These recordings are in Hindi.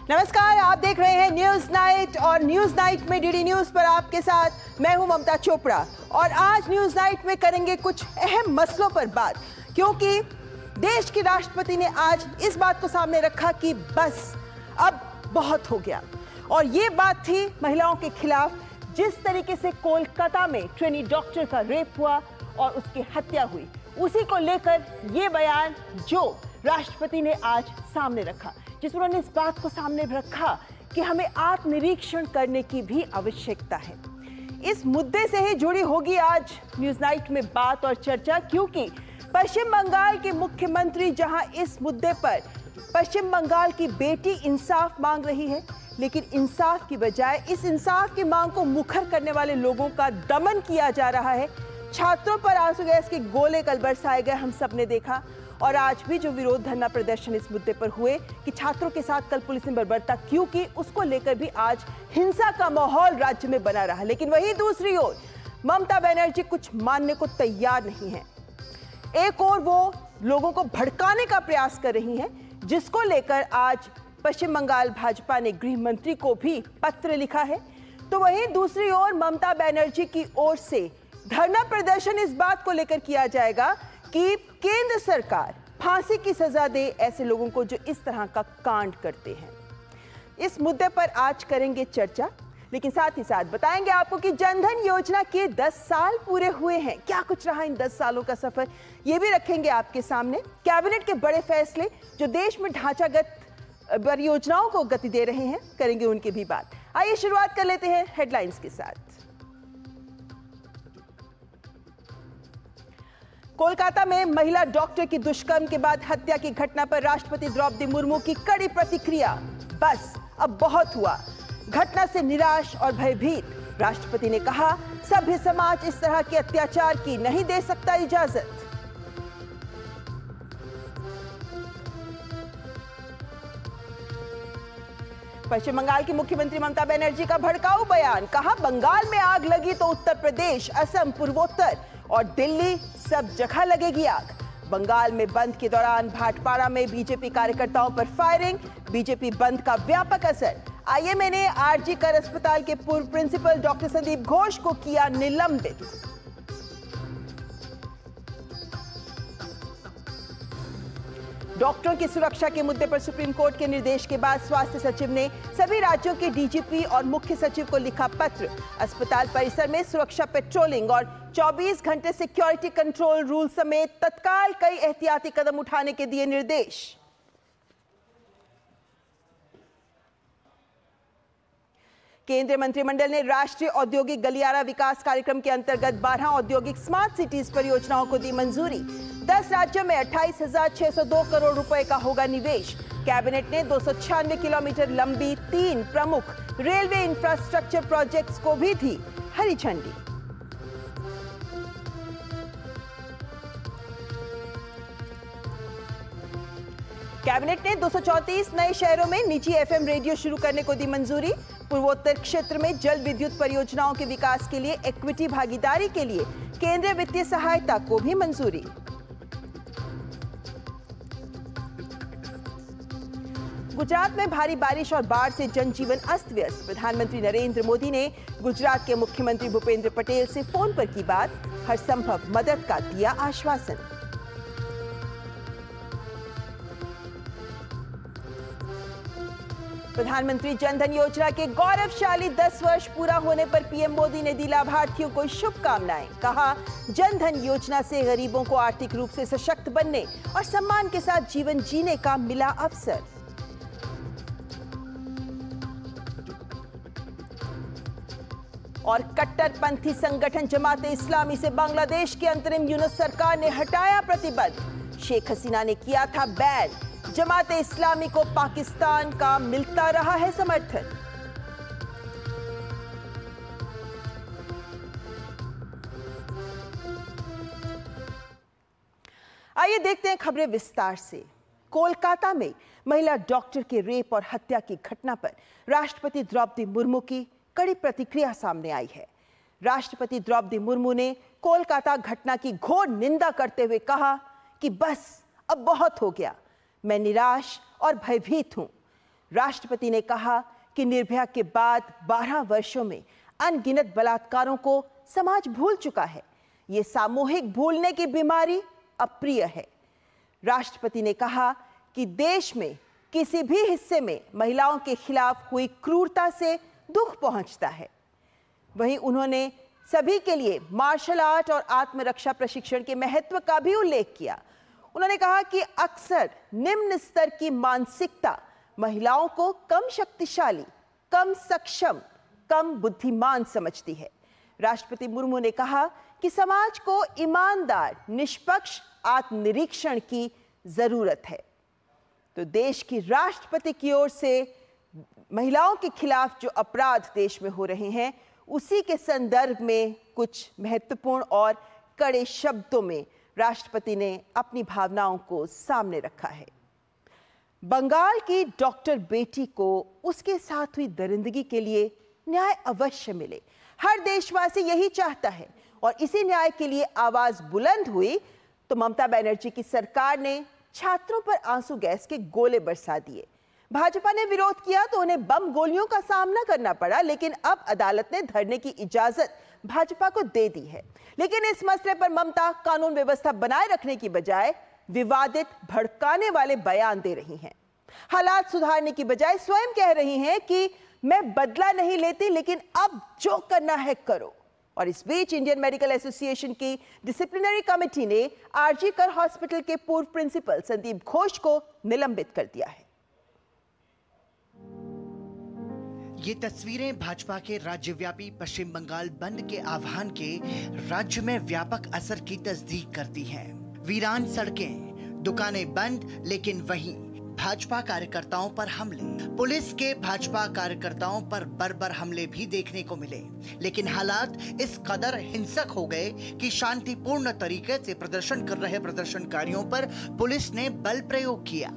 नमस्कार, आप देख रहे हैं न्यूज नाइट और न्यूज नाइट में डीडी न्यूज पर आपके साथ मैं हूं ममता चोपड़ा। और आज न्यूज नाइट में करेंगे कुछ अहम मसलों पर बात, क्योंकि देश के राष्ट्रपति ने आज इस बात को सामने रखा कि बस अब बहुत हो गया। और ये बात थी महिलाओं के खिलाफ, जिस तरीके से कोलकाता में ट्रेनी डॉक्टर का रेप हुआ और उसकी हत्या हुई, उसी को लेकर ये बयान जो राष्ट्रपति ने आज सामने रखा, जिसमें उन्होंने इस बात को सामने रखा कि हमें आत्मनिरीक्षण करने की भी आवश्यकता है। इस मुद्दे से ही जुड़ी होगी आज न्यूज नाइट में बात और चर्चा, क्योंकि पश्चिम बंगाल के मुख्यमंत्री जहां इस मुद्दे पर पश्चिम बंगाल की बेटी इंसाफ मांग रही है, लेकिन इंसाफ की बजाय इस इंसाफ की मांग को मुखर करने वाले लोगों का दमन किया जा रहा है। छात्रों पर आंसू गैस के गोले कल बरसाए गए, हम सब ने देखा। और आज भी जो विरोध धरना प्रदर्शन इस मुद्दे पर हुए कि छात्रों के साथ कल पुलिस ने बर्बरता क्यों की, उसको लेकर भी आज हिंसा का माहौल राज्य में बना रहा। लेकिन वहीं दूसरी ओर ममता बनर्जी कुछ मानने को तैयार नहीं है। एक और वो लोगों को भड़काने का प्रयास कर रही हैं, जिसको लेकर आज पश्चिम बंगाल भाजपा ने गृह मंत्री को भी पत्र लिखा है। तो वहीं दूसरी ओर ममता बनर्जी की ओर से धरना प्रदर्शन इस बात को लेकर किया जाएगा कि केंद्र सरकार फांसी की सजा दे ऐसे लोगों को जो इस तरह का कांड करते हैं। इस मुद्दे पर आज करेंगे चर्चा, लेकिन साथ ही साथ बताएंगे आपको कि जनधन योजना के 10 साल पूरे हुए हैं, क्या कुछ रहा इन 10 सालों का सफर, ये भी रखेंगे आपके सामने। कैबिनेट के बड़े फैसले जो देश में ढांचागत परियोजनाओं को गति दे रहे हैं, करेंगे उनकी भी बात। आइए शुरुआत कर लेते हैं हेडलाइंस के साथ। कोलकाता में महिला डॉक्टर की दुष्कर्म के बाद हत्या की घटना पर राष्ट्रपति द्रौपदी मुर्मू की कड़ी प्रतिक्रिया। बस अब बहुत हुआ, घटना से निराश और भयभीत। राष्ट्रपति ने कहा, सभ्य समाज इस तरह के अत्याचार की नहीं दे सकता इजाजत। पश्चिम बंगाल की मुख्यमंत्री ममता बनर्जी का भड़काऊ बयान, कहा बंगाल में आग लगी तो उत्तर प्रदेश, असम, पूर्वोत्तर और दिल्ली सब जगह लगेगी आग। बंगाल में बंद के दौरान भाटपाड़ा में बीजेपी कार्यकर्ताओं पर फायरिंग, बीजेपी बंद का व्यापक असर। आईएमए ने आरजी कर अस्पताल के पूर्व प्रिंसिपल डॉक्टर संदीप घोष को किया निलंबित। डॉक्टरों की सुरक्षा के मुद्दे पर सुप्रीम कोर्ट के निर्देश के बाद स्वास्थ्य सचिव ने सभी राज्यों के डीजीपी और मुख्य सचिव को लिखा पत्र। अस्पताल परिसर में सुरक्षा पेट्रोलिंग और 24 घंटे सिक्योरिटी कंट्रोल रूल समेत तत्काल कई एहतियाती कदम उठाने के दिए निर्देश। केंद्रीय मंत्रिमंडल ने राष्ट्रीय औद्योगिक गलियारा विकास कार्यक्रम के अंतर्गत 12 औद्योगिक स्मार्ट सिटीज परियोजनाओं को दी मंजूरी। 10 राज्यों में 28,602 करोड़ रुपए का होगा निवेश। कैबिनेट ने 296 किलोमीटर लंबी 3 प्रमुख रेलवे इंफ्रास्ट्रक्चर प्रोजेक्ट्स को भी दी हरी झंडी। कैबिनेट ने 234 नए शहरों में निजी एफएम रेडियो शुरू करने को दी मंजूरी। पूर्वोत्तर क्षेत्र में जल विद्युत परियोजनाओं के विकास के लिए इक्विटी भागीदारी के लिए केंद्रीय वित्तीय सहायता को भी मंजूरी। गुजरात में भारी बारिश और बाढ़ से जनजीवन अस्त व्यस्त। प्रधानमंत्री नरेंद्र मोदी ने गुजरात के मुख्यमंत्री भूपेंद्र पटेल से फोन पर की बात, हर संभव मदद का दिया आश्वासन। प्रधानमंत्री जनधन योजना के गौरवशाली 10 वर्ष पूरा होने पर पीएम मोदी ने दी लाभार्थियों को शुभकामनाएं। कहा, जनधन योजना से गरीबों को आर्थिक रूप से सशक्त बनने और सम्मान के साथ जीवन जीने का मिला अवसर। और कट्टरपंथी संगठन जमाते इस्लामी से बांग्लादेश की अंतरिम यूनुस सरकार ने हटाया प्रतिबंध। शेख हसीना ने किया था बैन। जमाते इस्लामी को पाकिस्तान का मिलता रहा है समर्थन। आइए देखते हैं खबरें विस्तार से। कोलकाता में महिला डॉक्टर के रेप और हत्या की घटना पर राष्ट्रपति द्रौपदी मुर्मू की कड़ी प्रतिक्रिया सामने आई है। राष्ट्रपति द्रौपदी मुर्मू ने कोलकाता घटना की घोर निंदा करते हुए कहा कि बस अब बहुत हो गया, मैं निराश और भयभीत हूं। राष्ट्रपति ने कहा कि निर्भया के बाद 12 वर्षों में अनगिनत बलात्कारों को समाज भूल चुका है। ये सामूहिक भूलने की बीमारी अप्रिय है। राष्ट्रपति ने कहा कि देश में किसी भी हिस्से में महिलाओं के खिलाफ हुई क्रूरता से दुख पहुंचता है। वहीं उन्होंने सभी के लिए मार्शल आर्ट और आत्मरक्षा प्रशिक्षण के महत्व का भी उल्लेख किया। उन्होंने कहा कि अक्सर निम्न स्तर की मानसिकता महिलाओं को कम शक्तिशाली, कम सक्षम, कम बुद्धिमान समझती है। राष्ट्रपति मुर्मू ने कहा कि समाज को ईमानदार, निष्पक्ष आत्मनिरीक्षण की जरूरत है। तो देश की राष्ट्रपति की ओर से महिलाओं के खिलाफ जो अपराध देश में हो रहे हैं, उसी के संदर्भ में कुछ महत्वपूर्ण और कड़े शब्दों में राष्ट्रपति ने अपनी भावनाओं को सामने रखा है। बंगाल की डॉक्टर बेटी को उसके साथ हुई दरिंदगी के लिए न्याय अवश्य मिले। हर देशवासी यही चाहता है और इसी न्याय के लिए आवाज बुलंद हुई तो ममता बनर्जी की सरकार ने छात्रों पर आंसू गैस के गोले बरसा दिए। भाजपा ने विरोध किया तो उन्हें बम गोलियों का सामना करना पड़ा, लेकिन अब अदालत ने धरने की इजाजत भाजपा को दे दी है। लेकिन इस मसले पर ममता कानून व्यवस्था बनाए रखने की बजाय विवादित, भड़काने वाले बयान दे रही हैं। हालात सुधारने की बजाय स्वयं कह रही हैं कि मैं बदला नहीं लेती, लेकिन अब जो करना है करो। और इस बीच इंडियन मेडिकल एसोसिएशन की डिसिप्लिनरी कमेटी ने आरजी कर हॉस्पिटल के पूर्व प्रिंसिपल संदीप घोष को निलंबित कर दिया है। ये तस्वीरें भाजपा के राज्यव्यापी पश्चिम बंगाल बंद के आह्वान के राज्य में व्यापक असर की तस्दीक करती हैं। वीरान सड़कें, दुकानें बंद, लेकिन वहीं भाजपा कार्यकर्ताओं पर हमले। पुलिस के भाजपा कार्यकर्ताओं पर बर्बर हमले भी देखने को मिले, लेकिन हालात इस कदर हिंसक हो गए कि शांतिपूर्ण तरीके से प्रदर्शन कर रहे प्रदर्शनकारियों पर पुलिस ने बल प्रयोग किया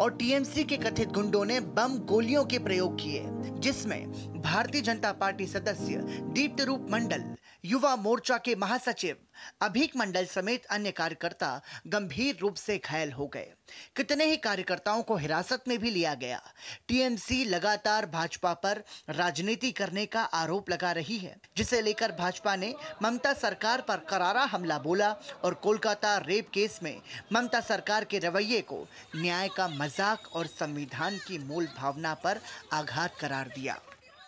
और टीएमसी के कथित गुंडों ने बम गोलियों के प्रयोग किए, जिसमें भारतीय जनता पार्टी सदस्य दीप्त रूप मंडल, युवा मोर्चा के महासचिव अभीक मंडल समेत अन्य कार्यकर्ता गंभीर रूप से घायल हो गए। कितने ही कार्यकर्ताओं को हिरासत में भी लिया गया। टीएमसी लगातार भाजपा पर राजनीति करने का आरोप लगा रही है, जिसे लेकर भाजपा ने ममता सरकार पर करारा हमला बोला और कोलकाता रेप केस में ममता सरकार के रवैये को न्याय का मजाक और संविधान की मूल भावना पर आघात करार दिया।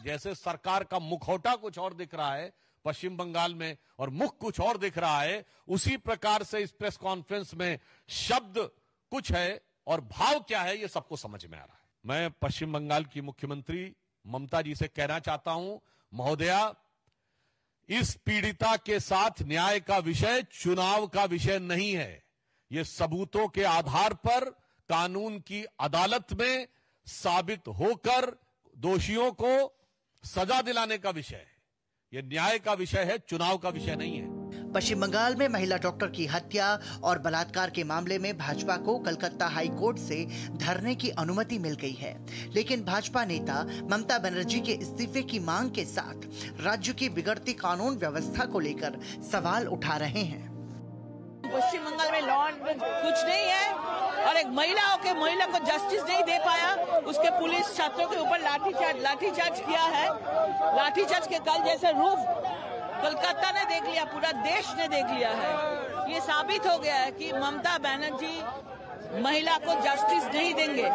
जैसे सरकार का मुखौटा कुछ और दिख रहा है पश्चिम बंगाल में और मुख कुछ और दिख रहा है, उसी प्रकार से इस प्रेस कॉन्फ्रेंस में शब्द कुछ है और भाव क्या है ये सबको समझ में आ रहा है। मैं पश्चिम बंगाल की मुख्यमंत्री ममता जी से कहना चाहता हूं, महोदया, इस पीड़िता के साथ न्याय का विषय चुनाव का विषय नहीं है। ये सबूतों के आधार पर कानून की अदालत में साबित होकर दोषियों को सजा दिलाने का विषय है। यह न्याय का विषय है, चुनाव का विषय नहीं है। पश्चिम बंगाल में महिला डॉक्टर की हत्या और बलात्कार के मामले में भाजपा को कलकत्ता हाई कोर्ट से धरने की अनुमति मिल गई है, लेकिन भाजपा नेता ममता बनर्जी के इस्तीफे की मांग के साथ राज्य की बिगड़ती कानून व्यवस्था को लेकर सवाल उठा रहे हैं। पश्चिम बंगाल में लॉ एंड कुछ नहीं है और एक महिला को जस्टिस नहीं दे पाया, उसके पुलिस छात्रों के ऊपर लाठीचार्ज किया है। लाठीचार्ज के कल जैसे रूप कोलकाता ने देख लिया, पूरा देश ने देख लिया है। ये साबित हो गया है कि ममता बनर्जी महिला को जस्टिस नहीं देंगे,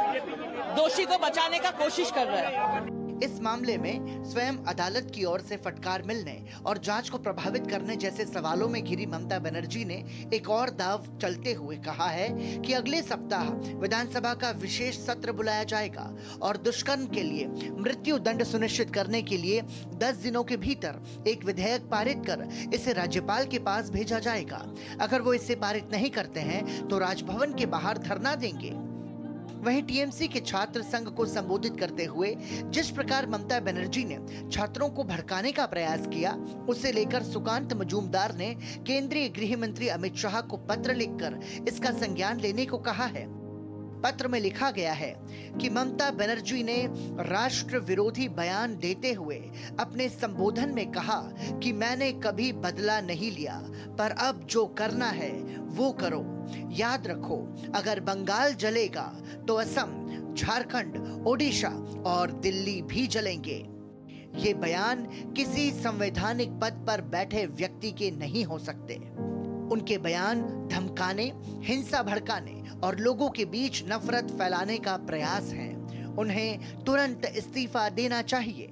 दोषी को बचाने का कोशिश कर रहे हैं। इस मामले में स्वयं अदालत की ओर से फटकार मिलने और जांच को प्रभावित करने जैसे सवालों में घिरी ममता बनर्जी ने एक और दाव चलते हुए कहा है कि अगले सप्ताह विधानसभा का विशेष सत्र बुलाया जाएगा और दुष्कर्म के लिए मृत्यु दंड सुनिश्चित करने के लिए 10 दिनों के भीतर एक विधेयक पारित कर इसे राज्यपाल के पास भेजा जाएगा। अगर वो इसे पारित नहीं करते हैं तो राजभवन के बाहर धरना देंगे। वहीं टीएमसी के छात्र संघ को संबोधित करते हुए जिस प्रकार ममता बनर्जी ने छात्रों को भड़काने का प्रयास किया, उसे लेकर सुकांत मजूमदार ने केंद्रीय गृह मंत्री अमित शाह को पत्र लिखकर इसका संज्ञान लेने को कहा है। पत्र में लिखा गया है कि ममता बनर्जी ने राष्ट्र विरोधी बयान देते हुए अपने संबोधन में कहा कि मैंने कभी बदला नहीं लिया, पर अब जो करना है वो करो। याद रखो, अगर बंगाल जलेगा तो असम, झारखंड, ओडिशा और दिल्ली भी जलेंगे। ये बयान किसी संवैधानिक पद पर बैठे व्यक्ति के नहीं हो सकते। उनके बयान धमकाने, हिंसा भड़काने और लोगों के बीच नफरत फैलाने का प्रयास है। उन्हें तुरंत इस्तीफा देना चाहिए।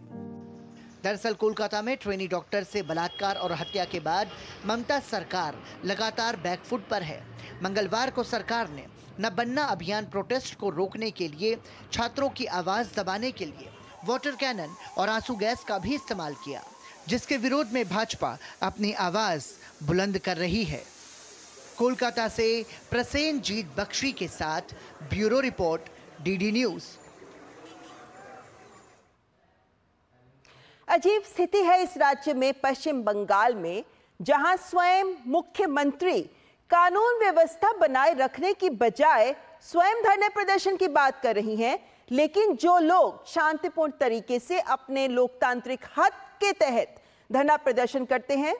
दरअसल कोलकाता में ट्रेनी डॉक्टर से बलात्कार और हत्या के बाद ममता सरकार लगातार बैकफुट पर है। मंगलवार को सरकार ने न बनना अभियान प्रोटेस्ट को रोकने के लिए छात्रों की आवाज दबाने के लिए वाटर कैनन और आंसू गैस का भी इस्तेमाल किया, जिसके विरोध में भाजपा अपनी आवाज बुलंद कर रही है। कोलकाता से प्रसेनजीत बख्शी के साथ ब्यूरो रिपोर्ट, डीडी न्यूज। अजीब स्थिति है इस राज्य में, पश्चिम बंगाल में, जहां स्वयं मुख्यमंत्री कानून व्यवस्था बनाए रखने की बजाय स्वयं धरने प्रदर्शन की बात कर रही हैं, लेकिन जो लोग शांतिपूर्ण तरीके से अपने लोकतांत्रिक हक के तहत धरना प्रदर्शन करते हैं,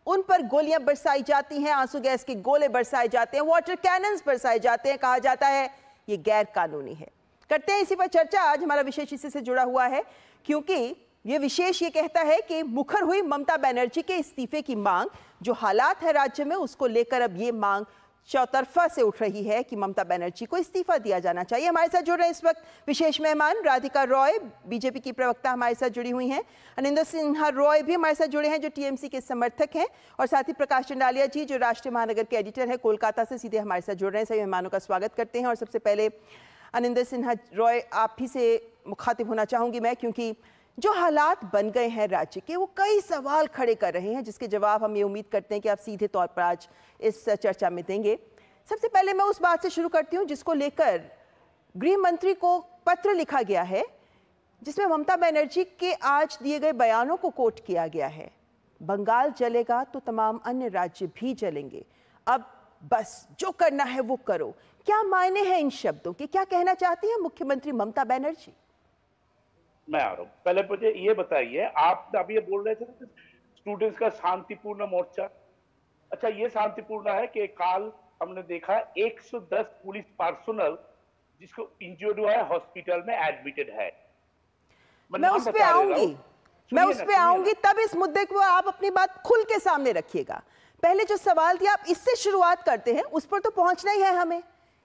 उन पर गोलियां बरसाई जाती हैं, आंसू गैस के गोले बरसाए जाते हैं, वाटर कैनन्स बरसाए जाते हैं। कहा जाता है ये गैर कानूनी है। करते हैं इसी पर चर्चा। आज हमारा विशेष इसी से जुड़ा हुआ है, क्योंकि ये विशेष ये कहता है कि मुखर हुई ममता बनर्जी के इस्तीफे की मांग, जो हालात है राज्य में उसको लेकर अब ये मांग चौतरफा से उठ रही है कि ममता बनर्जी को इस्तीफा दिया जाना चाहिए। हमारे साथ जुड़ रहे हैं इस वक्त विशेष मेहमान राधिका रॉय, बीजेपी की प्रवक्ता हमारे साथ जुड़ी हुई हैं। अनिंदर सिन्हा रॉय भी हमारे साथ जुड़े हैं, जो टीएमसी के समर्थक हैं, और साथ ही प्रकाश चंडालिया जी, जो राष्ट्रीय महानगर के एडिटर है, कोलकाता से सीधे हमारे साथ जुड़ रहे हैं। सभी मेहमानों का स्वागत करते हैं। और सबसे पहले अनिंदर सिन्हा रॉय, आप ही से मुखातिब होना चाहूंगी मैं, क्योंकि जो हालात बन गए हैं राज्य के, वो कई सवाल खड़े कर रहे हैं, जिसके जवाब हम ये उम्मीद करते हैं कि आप सीधे तौर पर आज इस चर्चा में देंगे। सबसे पहले मैं उस बात से शुरू करती हूँ जिसको लेकर गृह मंत्री को पत्र लिखा गया है, जिसमें ममता बनर्जी के आज दिए गए बयानों को कोट किया गया है। बंगाल जलेगा तो तमाम अन्य राज्य भी जलेंगे, अब बस जो करना है वो करो। क्या मायने हैं इन शब्दों के? क्या कहना चाहती है मुख्यमंत्री ममता बनर्जी? मैं आ रहा हूँ। पहले मुझे ये बताइए, आप अभी ये बोल रहे थे स्टूडेंट्स का शांतिपूर्ण मोर्चा। अच्छा, ये शांतिपूर्ण है कि काल हमने देखा 110 पुलिस पर्सनल जिसको इंजर्ड हुआ है, हॉस्पिटल में एडमिटेड है। मैं उस पे आऊंगी, तब इस मुद्दे को आप अपनी बात खुल के सामने रखिएगा। पहले जो सवाल थी, आप इससे शुरुआत करते हैं, उस पर तो पहुंचना ही है हमें।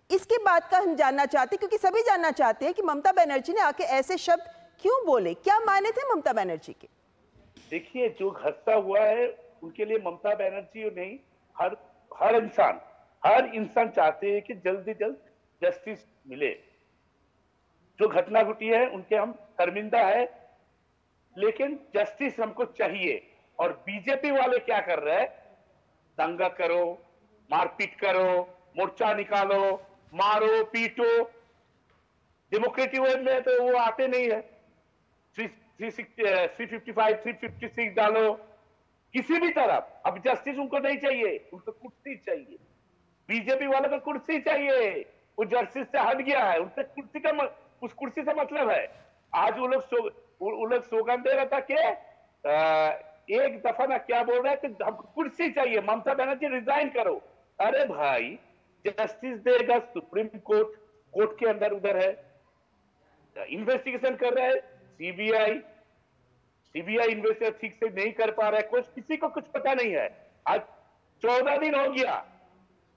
इसके बाद का हम जानना चाहते हैं, क्योंकि सभी जानना चाहते हैं कि ममता बनर्जी ने आके ऐसे शब्द क्यों बोले, क्या माने थे ममता बनर्जी के? देखिए, जो हादसा हुआ है उनके लिए ममता बनर्जी नहीं, हर इंसान चाहते हैं कि जल्द से जल्द जस्टिस मिले। जो घटना घटी है उनके हम शर्मिंदा है, लेकिन जस्टिस हमको चाहिए। और बीजेपी वाले क्या कर रहे हैं? दंगा करो, मारपीट करो, मोर्चा निकालो, मारो पीटो। डेमोक्रेटिक वे में तो वो आते नहीं है। 355, 356 डालो किसी भी तरफ। अब जस्टिस उनको नहीं चाहिए, उनको कुर्सी चाहिए। बीजेपी वालों को कुर्सी चाहिए, वो जस्टिस से हट गया है। उनसे कुर्सी का उस कुर्सी से मतलब है। आज वो लोग स्लोगन दे रहा था कि एक दफा ना क्या बोल रहे हैं कि हमको कुर्सी चाहिए, ममता बनर्जी रिजाइन करो। अरे भाई, जस्टिस देगा सुप्रीम कोर्ट के अंदर उधर है, इन्वेस्टिगेशन कर रहे हैं सीबीआई इन्वेस्टिगेशन ठीक से नहीं कर पा रहा है, किसी को कुछ पता नहीं है। आज 14 दिन हो गया,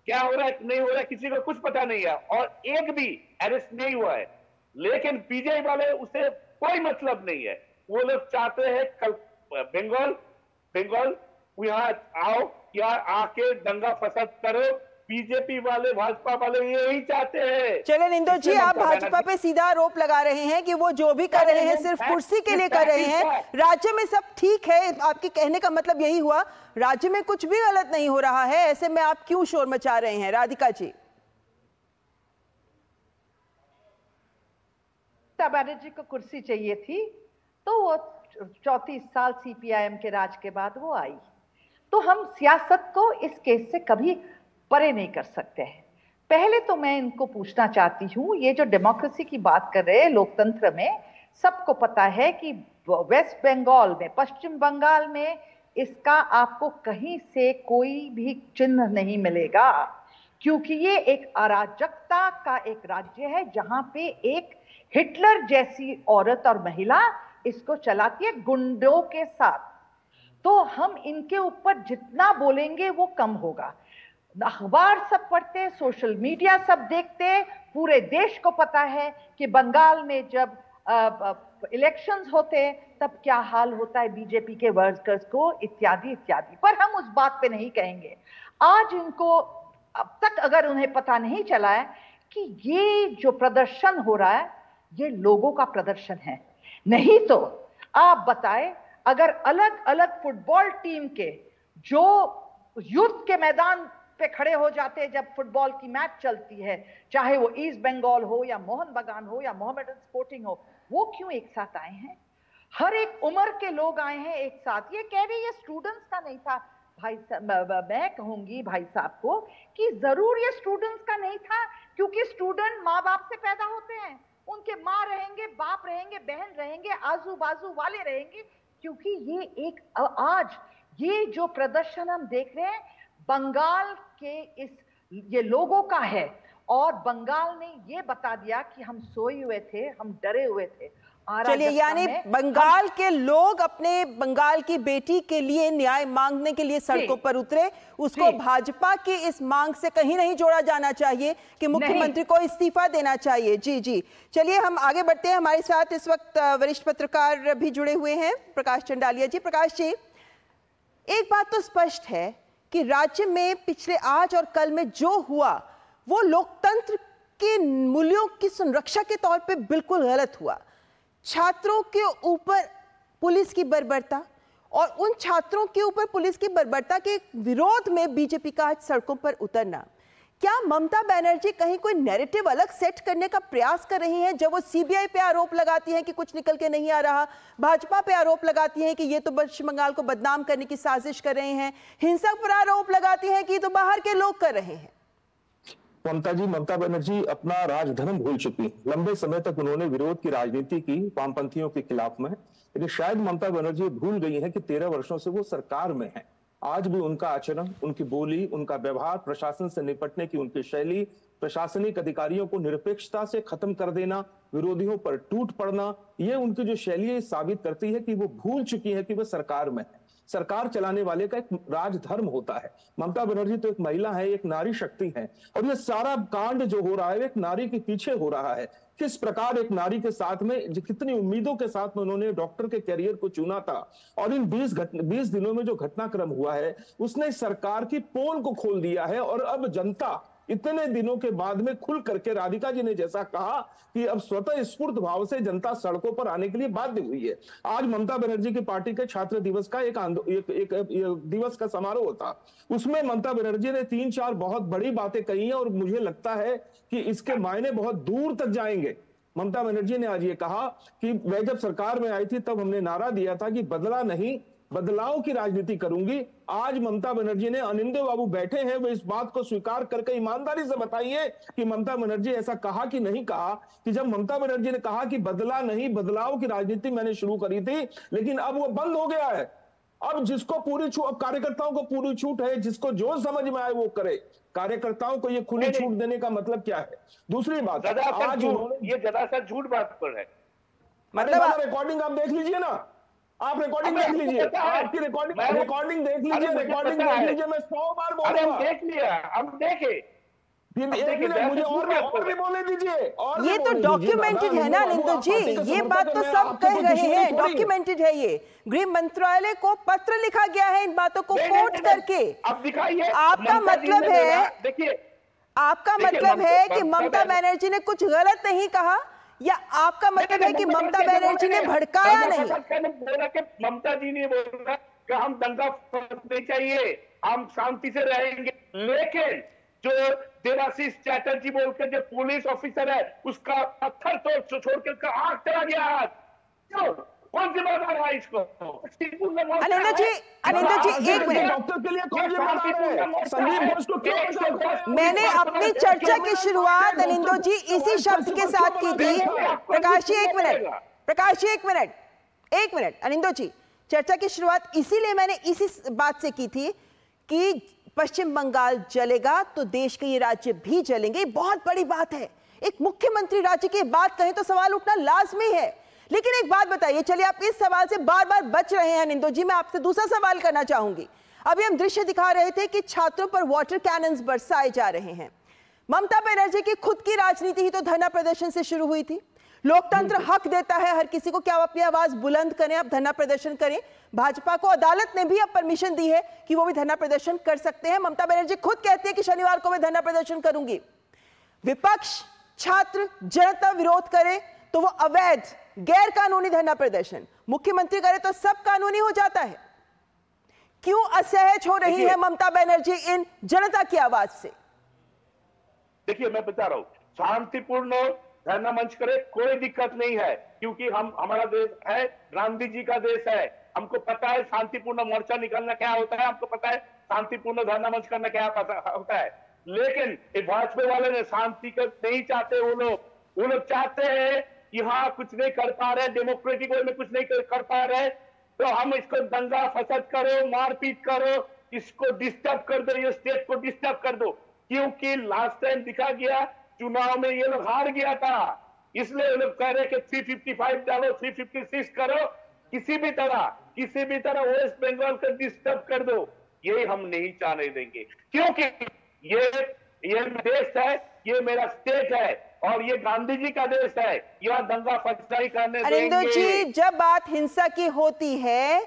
क्या हो रहा है नहीं हो रहा है किसी को कुछ पता नहीं है, और एक भी अरेस्ट नहीं हुआ है। लेकिन बीजेपी वाले उसे कोई मतलब नहीं है। वो लोग चाहते हैं कल बंगाल यहाँ आओ, यहाँ आके दंगा फसाद करो। बीजेपी वाले, भाजपा वाले यही चाहते हैं। चले निंदो जी, आप भाजपा पे सीधा आरोप लगा रहे हैं कि वो जो भी कर रहे हैं सिर्फ कुर्सी के लिए कर रहे हैं। राज्य में सब ठीक है, आपके कहने का मतलब यही हुआ, राज्य में कुछ भी गलत नहीं हो रहा है, ऐसे में आप क्यों शोर मचा रहे हैं? राधिका जी। बनर्जी को कुर्सी चाहिए थी तो वो 34 साल सीपीआईएम के राज के बाद वो आई। तो हम सियासत को इस केस से कभी परे नहीं कर सकते हैं। पहले तो मैं इनको पूछना चाहती हूँ, ये जो डेमोक्रेसी की बात कर रहे हैं, लोकतंत्र में सबको पता है कि वेस्ट बंगाल में, पश्चिम बंगाल में इसका आपको कहीं से कोई भी चिन्ह नहीं मिलेगा क्योंकि ये एक अराजकता का एक राज्य है जहां पे एक हिटलर जैसी औरत और महिला इसको चलाती है गुंडों के साथ। तो हम इनके ऊपर जितना बोलेंगे वो कम होगा। अखबार सब पढ़ते, सोशल मीडिया सब देखते, पूरे देश को पता है कि बंगाल में जब इलेक्शंस होते तब क्या हाल होता है बीजेपी के वर्कर्स को, इत्यादि इत्यादि। पर हम उस बात पे नहीं कहेंगे। आज इनको अब तक अगर उन्हें पता नहीं चला है कि ये जो प्रदर्शन हो रहा है ये लोगों का प्रदर्शन है, नहीं तो आप बताएं अगर अलग अलग फुटबॉल टीम के जो युद्ध के मैदान पे खड़े हो जाते हैं जब फुटबॉल की मैच चलती है, चाहे वो ईस्ट बंगाल हो या मोहन बगान हो या मोहम्मडन स्पोर्टिंग हो, वो क्यों एक साथ आए हैं? हर एक उम्र के लोग आए हैं एक साथ। ये कह रहे ये स्टूडेंट्स का नहीं था भाई साहब, मैं कहूंगी भाई साहब को कि जरूर ये स्टूडेंट्स का नहीं था, क्योंकि स्टूडेंट माँ बाप से पैदा होते हैं, उनके माँ रहेंगे, बाप रहेंगे, बहन रहेंगे, आजू बाजू वाले रहेंगे। क्योंकि ये एक आज ये जो प्रदर्शन हम देख रहे हैं बंगाल के ये लोगों का है, और बंगाल ने ये बता दिया कि हम सोए हुए थे, हम डरे हुए थे। चलिए, यानी बंगाल के लोग अपने बंगाल की बेटी के लिए न्याय मांगने के लिए सड़कों पर उतरे। उसको भाजपा की इस मांग से कहीं नहीं जोड़ा जाना चाहिए कि मुख्यमंत्री को इस्तीफा देना चाहिए। जी जी, चलिए हम आगे बढ़ते हैं। हमारे साथ इस वक्त वरिष्ठ पत्रकार भी जुड़े हुए हैं, प्रकाश चंडालिया जी। प्रकाश जी, एक बात तो स्पष्ट है कि राज्य में पिछले आज और कल में जो हुआ वो लोकतंत्र के मूल्यों की संरक्षा के तौर पे बिल्कुल गलत हुआ। छात्रों के ऊपर पुलिस की बर्बरता और उन छात्रों के ऊपर पुलिस की बर्बरता के विरोध में बीजेपी का आज सड़कों पर उतरना, क्या ममता बनर्जी कहीं कोई नैरेटिव अलग सेट करने का प्रयास कर रही हैं? जब वो सीबीआई पे आरोप लगाती हैं कि कुछ निकल के नहीं आ रहा, भाजपा पे आरोप लगाती हैं कि ये तो पश्चिम बंगाल को बदनाम करने की साजिश कर रहे हैं, हिंसा पर आरोप लगाती हैं कि ये तो बाहर के लोग कर रहे हैं। ममता बनर्जी अपना राजधर्म भूल चुकी। लंबे समय तक उन्होंने विरोध की राजनीति की वामपंथियों के खिलाफ में, लेकिन शायद ममता बनर्जी भूल गई है कि 13 वर्षों से वो सरकार में है। आज भी उनका आचरण, उनकी बोली, उनका व्यवहार, प्रशासन से निपटने की उनकी शैली, प्रशासनिक अधिकारियों को निरपेक्षता से खत्म कर देना, विरोधियों पर टूट पड़ना, ये उनकी जो शैली है साबित करती है कि वो भूल चुकी है कि वो सरकार में है। सरकार चलाने वाले का एक राजधर्म होता है। ममता बनर्जी तो एक महिला है, एक नारी शक्ति है, और ये सारा कांड जो हो रहा है एक नारी के पीछे हो रहा है। किस प्रकार एक नारी के साथ में, कितनी उम्मीदों के साथ में उन्होंने डॉक्टर के करियर को चुना था, और इन 20 दिनों में जो घटनाक्रम हुआ है उसने सरकार की पोल को खोल दिया है। और अब जनता इतने दिनों के बाद में खुल करके, राधिका जी ने जैसा कहा कि अब स्वतः स्फूर्त भाव से जनता सड़कों पर आने के लिए बाध्य हुई है। आज ममता बनर्जी की पार्टी के छात्र दिवस का एक दिवस का समारोह था, उसमें ममता बनर्जी ने 3-4 बहुत बड़ी बातें कही हैं, और मुझे लगता है कि इसके मायने बहुत दूर तक जाएंगे। ममता बनर्जी ने आज ये कहा कि मैं जब सरकार में आई थी तब हमने नारा दिया था कि बदला नहीं, बदलाव की राजनीति करूंगी। आज ममता बनर्जी ने, अनिंदो बाबू बैठे हैं, वो इस बात को स्वीकार करके ईमानदारी से बताइए कि ममता बनर्जी ऐसा कहा कि नहीं कहा, कि जब ममता बनर्जी ने कहा कि बदला नहीं, बदलाव की राजनीति मैंने शुरू करी थी, लेकिन अब वो बंद हो गया है। अब जिसको पूरी छूट, अब कार्यकर्ताओं को पूरी छूट है, जिसको जो समझ में आए वो करे। कार्यकर्ताओं को ये खुली छूट देने का मतलब क्या है? दूसरी बात, आज ये ज्यादा झूठ बात पर है। मतलब रिकॉर्डिंग आप देख लीजिए ना, आप रिकॉर्डिंग देख लीजिए, आपकी रिकॉर्डिंग देख लीजिए, रिकॉर्डिंग देख लीजिए। मैं 100 बार बोलूंगा, देख लिया, हम देखे। मुझे और भी बोलने दीजिए। और ये तो डॉक्यूमेंटेड है ना अनिंदो जी, ये बात तो सब कह रहे हैं, डॉक्यूमेंटेड है। ये गृह मंत्रालय को पत्र लिखा गया है इन बातों को कोट करके। अब दिखाइए, आपका मतलब है, देखिए आपका मतलब है कि ममता बनर्जी ने कुछ गलत नहीं कहा, या आपका मतलब है कि ममता बनर्जी ने भड़काया नहीं? बोला कि ममता जी ने बोला कि हम दंगा नहीं चाहिए, हम शांति से रहेंगे, लेकिन जो देवाशीष चैटर्जी बोलकर जो पुलिस ऑफिसर है उसका पत्थर तो छोड़ के उसका आंख चला गया। क्यों? कौन सी बात आ रहा है इसको? अनिंदो जी एक मिनट, डॉक्टर के लिए कौन जिम्मेदार है? संदीप घोष को क्यों? मैंने अपनी चर्चा की शुरुआत अनिंदो जी इसी शब्द के साथ की थी। प्रकाश जी एक मिनट, प्रकाश जी एक मिनट, अनिंदो जी, चर्चा की शुरुआत इसीलिए मैंने इसी बात से की थी कि पश्चिम बंगाल जलेगा तो देश के ये राज्य भी जलेंगे। ये बहुत बड़ी बात है। एक मुख्यमंत्री राज्य की बात कहें तो सवाल उठना लाजमी है। लेकिन एक बात बताइए, चलिए आप इस सवाल से बार बार बच रहे हैं निंदो जी, मैं आपसे दूसरा सवाल करना चाहूंगी। अभी हम दृश्य दिखा रहे थे कि छात्रों पर वाटर कैनन्स बरसाए जा रहे हैं। ममता बनर्जी की खुद की राजनीति ही तो धरना प्रदर्शन से शुरू हुई थी। लोकतंत्र हक देता है हर किसी को कि आप अपनी आवाज बुलंद करें, आप धरना प्रदर्शन करें। भाजपा को अदालत ने भी अब परमिशन दी है कि वो भी धरना प्रदर्शन कर सकते हैं। ममता बनर्जी खुद कहती है कि शनिवार को मैं धरना प्रदर्शन करूंगी। विपक्ष, छात्र, जनता विरोध करे तो वो अवैध, गैर कानूनी धरना प्रदर्शन, मुख्यमंत्री करे तो सब कानूनी हो जाता है। क्यों असहज हो रही है ममता बनर्जी इन जनता की आवाज से? देखिए, मैं बता रहा हूं, शांतिपूर्ण धरना मंच करे, कोई दिक्कत नहीं है, क्योंकि हमारा देश है, गांधी जी का देश है। हमको पता है शांतिपूर्ण मोर्चा निकालना क्या होता है, हमको पता है शांतिपूर्ण धरना मंच करना क्या होता है। लेकिन भाजपा वाले ने शांति कर नहीं चाहते। वो लोग चाहते हैं कि हाँ कुछ नहीं कर पा रहे, डेमोक्रेटिक वे में कुछ नहीं कर पा रहे, तो हम इसको दंगा फसाद करो, मारपीट करो, इसको डिस्टर्ब कर दो, ये स्टेट को डिस्टर्ब कर दो। क्योंकि लास्ट टाइम दिखा गया चुनाव में ये लोग हार गया था, इसलिए ये लोग कह रहे कि 355 डालो, 356 करो, किसी भी तरह वेस्ट बंगाल को डिस्टर्ब कर दो। ये हम नहीं जाने देंगे, क्योंकि ये देश है, ये मेरा स्टेट है और ये गांधी जी का देश है। यह दंगा फसाई करने अरिंदो जी, जब बात हिंसा की होती है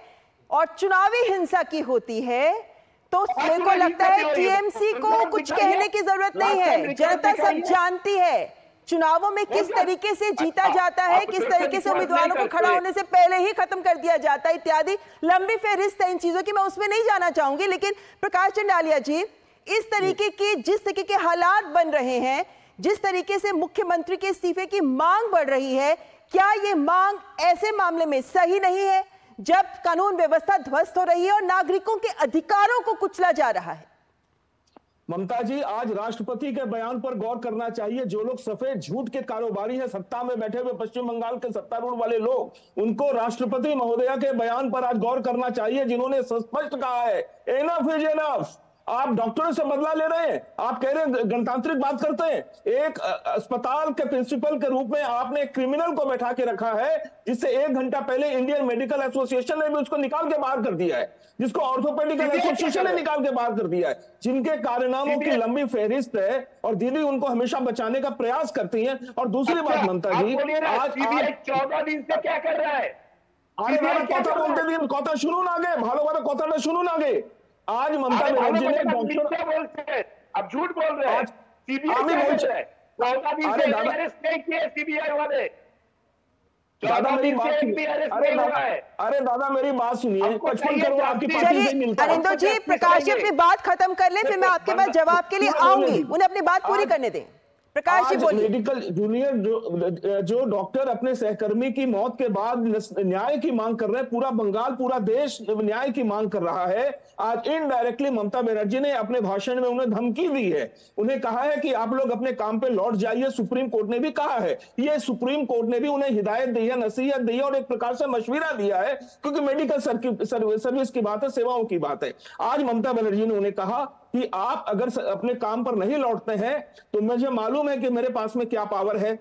और चुनावी हिंसा की होती है तो मेरे को लगता है टीएमसी को कुछ कहने की जरूरत नहीं है। जनता सब जानती है चुनावों में किस तरीके से जीता जाता है, किस तरीके से उम्मीदवारों को खड़ा होने से पहले ही खत्म कर दिया जाता है इत्यादि। लंबी फहरिस्त है इन चीजों की, मैं उसमें नहीं जाना चाहूंगी। लेकिन प्रकाश चंडालिया जी, इस तरीके की जिस तरीके के हालात बन रहे हैं, जिस तरीके से मुख्यमंत्री के इस्तीफे की मांग बढ़ रही है, क्या ये मांग ऐसे मामले में सही नहीं है जब कानून व्यवस्था ध्वस्त हो रही है और नागरिकों के अधिकारों को कुचला जा रहा है? ममता जी, आज राष्ट्रपति के बयान पर गौर करना चाहिए। जो लोग सफेद झूठ के कारोबारी हैं, सत्ता में बैठे हुए पश्चिम बंगाल के सत्तारूढ़ वाले लोग, उनको राष्ट्रपति महोदया के बयान पर आज गौर करना चाहिए, जिन्होंने स्पष्ट कहा है एनफ इज एनफ। आप डॉक्टरों से बदला ले रहे हैं, आप कह रहे हैं गणतांत्रिक बात करते हैं। एक अस्पताल के प्रिंसिपल के रूप में आपने एक क्रिमिनल को बैठा के रखा है, जिससे 1 घंटा पहले इंडियन मेडिकल एसोसिएशन ने भी उसको निकाल के बाहर कर दिया है, जिसको ऑर्थोपेडिकल एसोसिएशन ने निकाल के बाहर कर दिया है, जिनके कारनामों की लंबी फहरिस्त है और दीदी उनको हमेशा बचाने का प्रयास करती है। और दूसरी बात ममता जी, आज 14 दिन से क्या कर रहा है? अरे कथा बोलते दिन कथा शुरू ना गए, भालो भालो कथा शुरू ना गए। आज ममता बनर्जी ने डॉक्टर, अब झूठ बोल रहे हैं, सीबीआई वाले। अरे दादा मेरी बात सुनिए, 55 करोड़ आपकी पार्टी से मिलता है। अरिंदो जी, प्रकाश जी अपनी बात खत्म कर ले, फिर मैं आपके पास जवाब के लिए आऊंगी, उन्हें अपनी बात पूरी करने दें। प्रकाश जी बोलिए। मेडिकल जूनियर जो डॉक्टर अपने सहकर्मी की मौत के बाद न्याय की मांग कर रहे हैं, पूरा बंगाल, पूरा देश न्याय की मांग कर रहा है। आज इनडायरेक्टली ममता बनर्जी ने अपने भाषण में उन्हें धमकी दी है, उन्हें कहा है कि आप लोग अपने काम पे लौट जाइए। सुप्रीम कोर्ट ने भी कहा है, ये सुप्रीम कोर्ट ने भी उन्हें हिदायत दी है, नसीहत दी है और एक प्रकार से मशविरा दिया है, क्योंकि मेडिकल सर्विस की बात है, सेवाओं की बात है। आज ममता बनर्जी ने उन्हें कहा कि आप अगर अपने काम पर नहीं लौटते हैं तो मुझे मालूम है कि मेरे पास में क्या पावर है।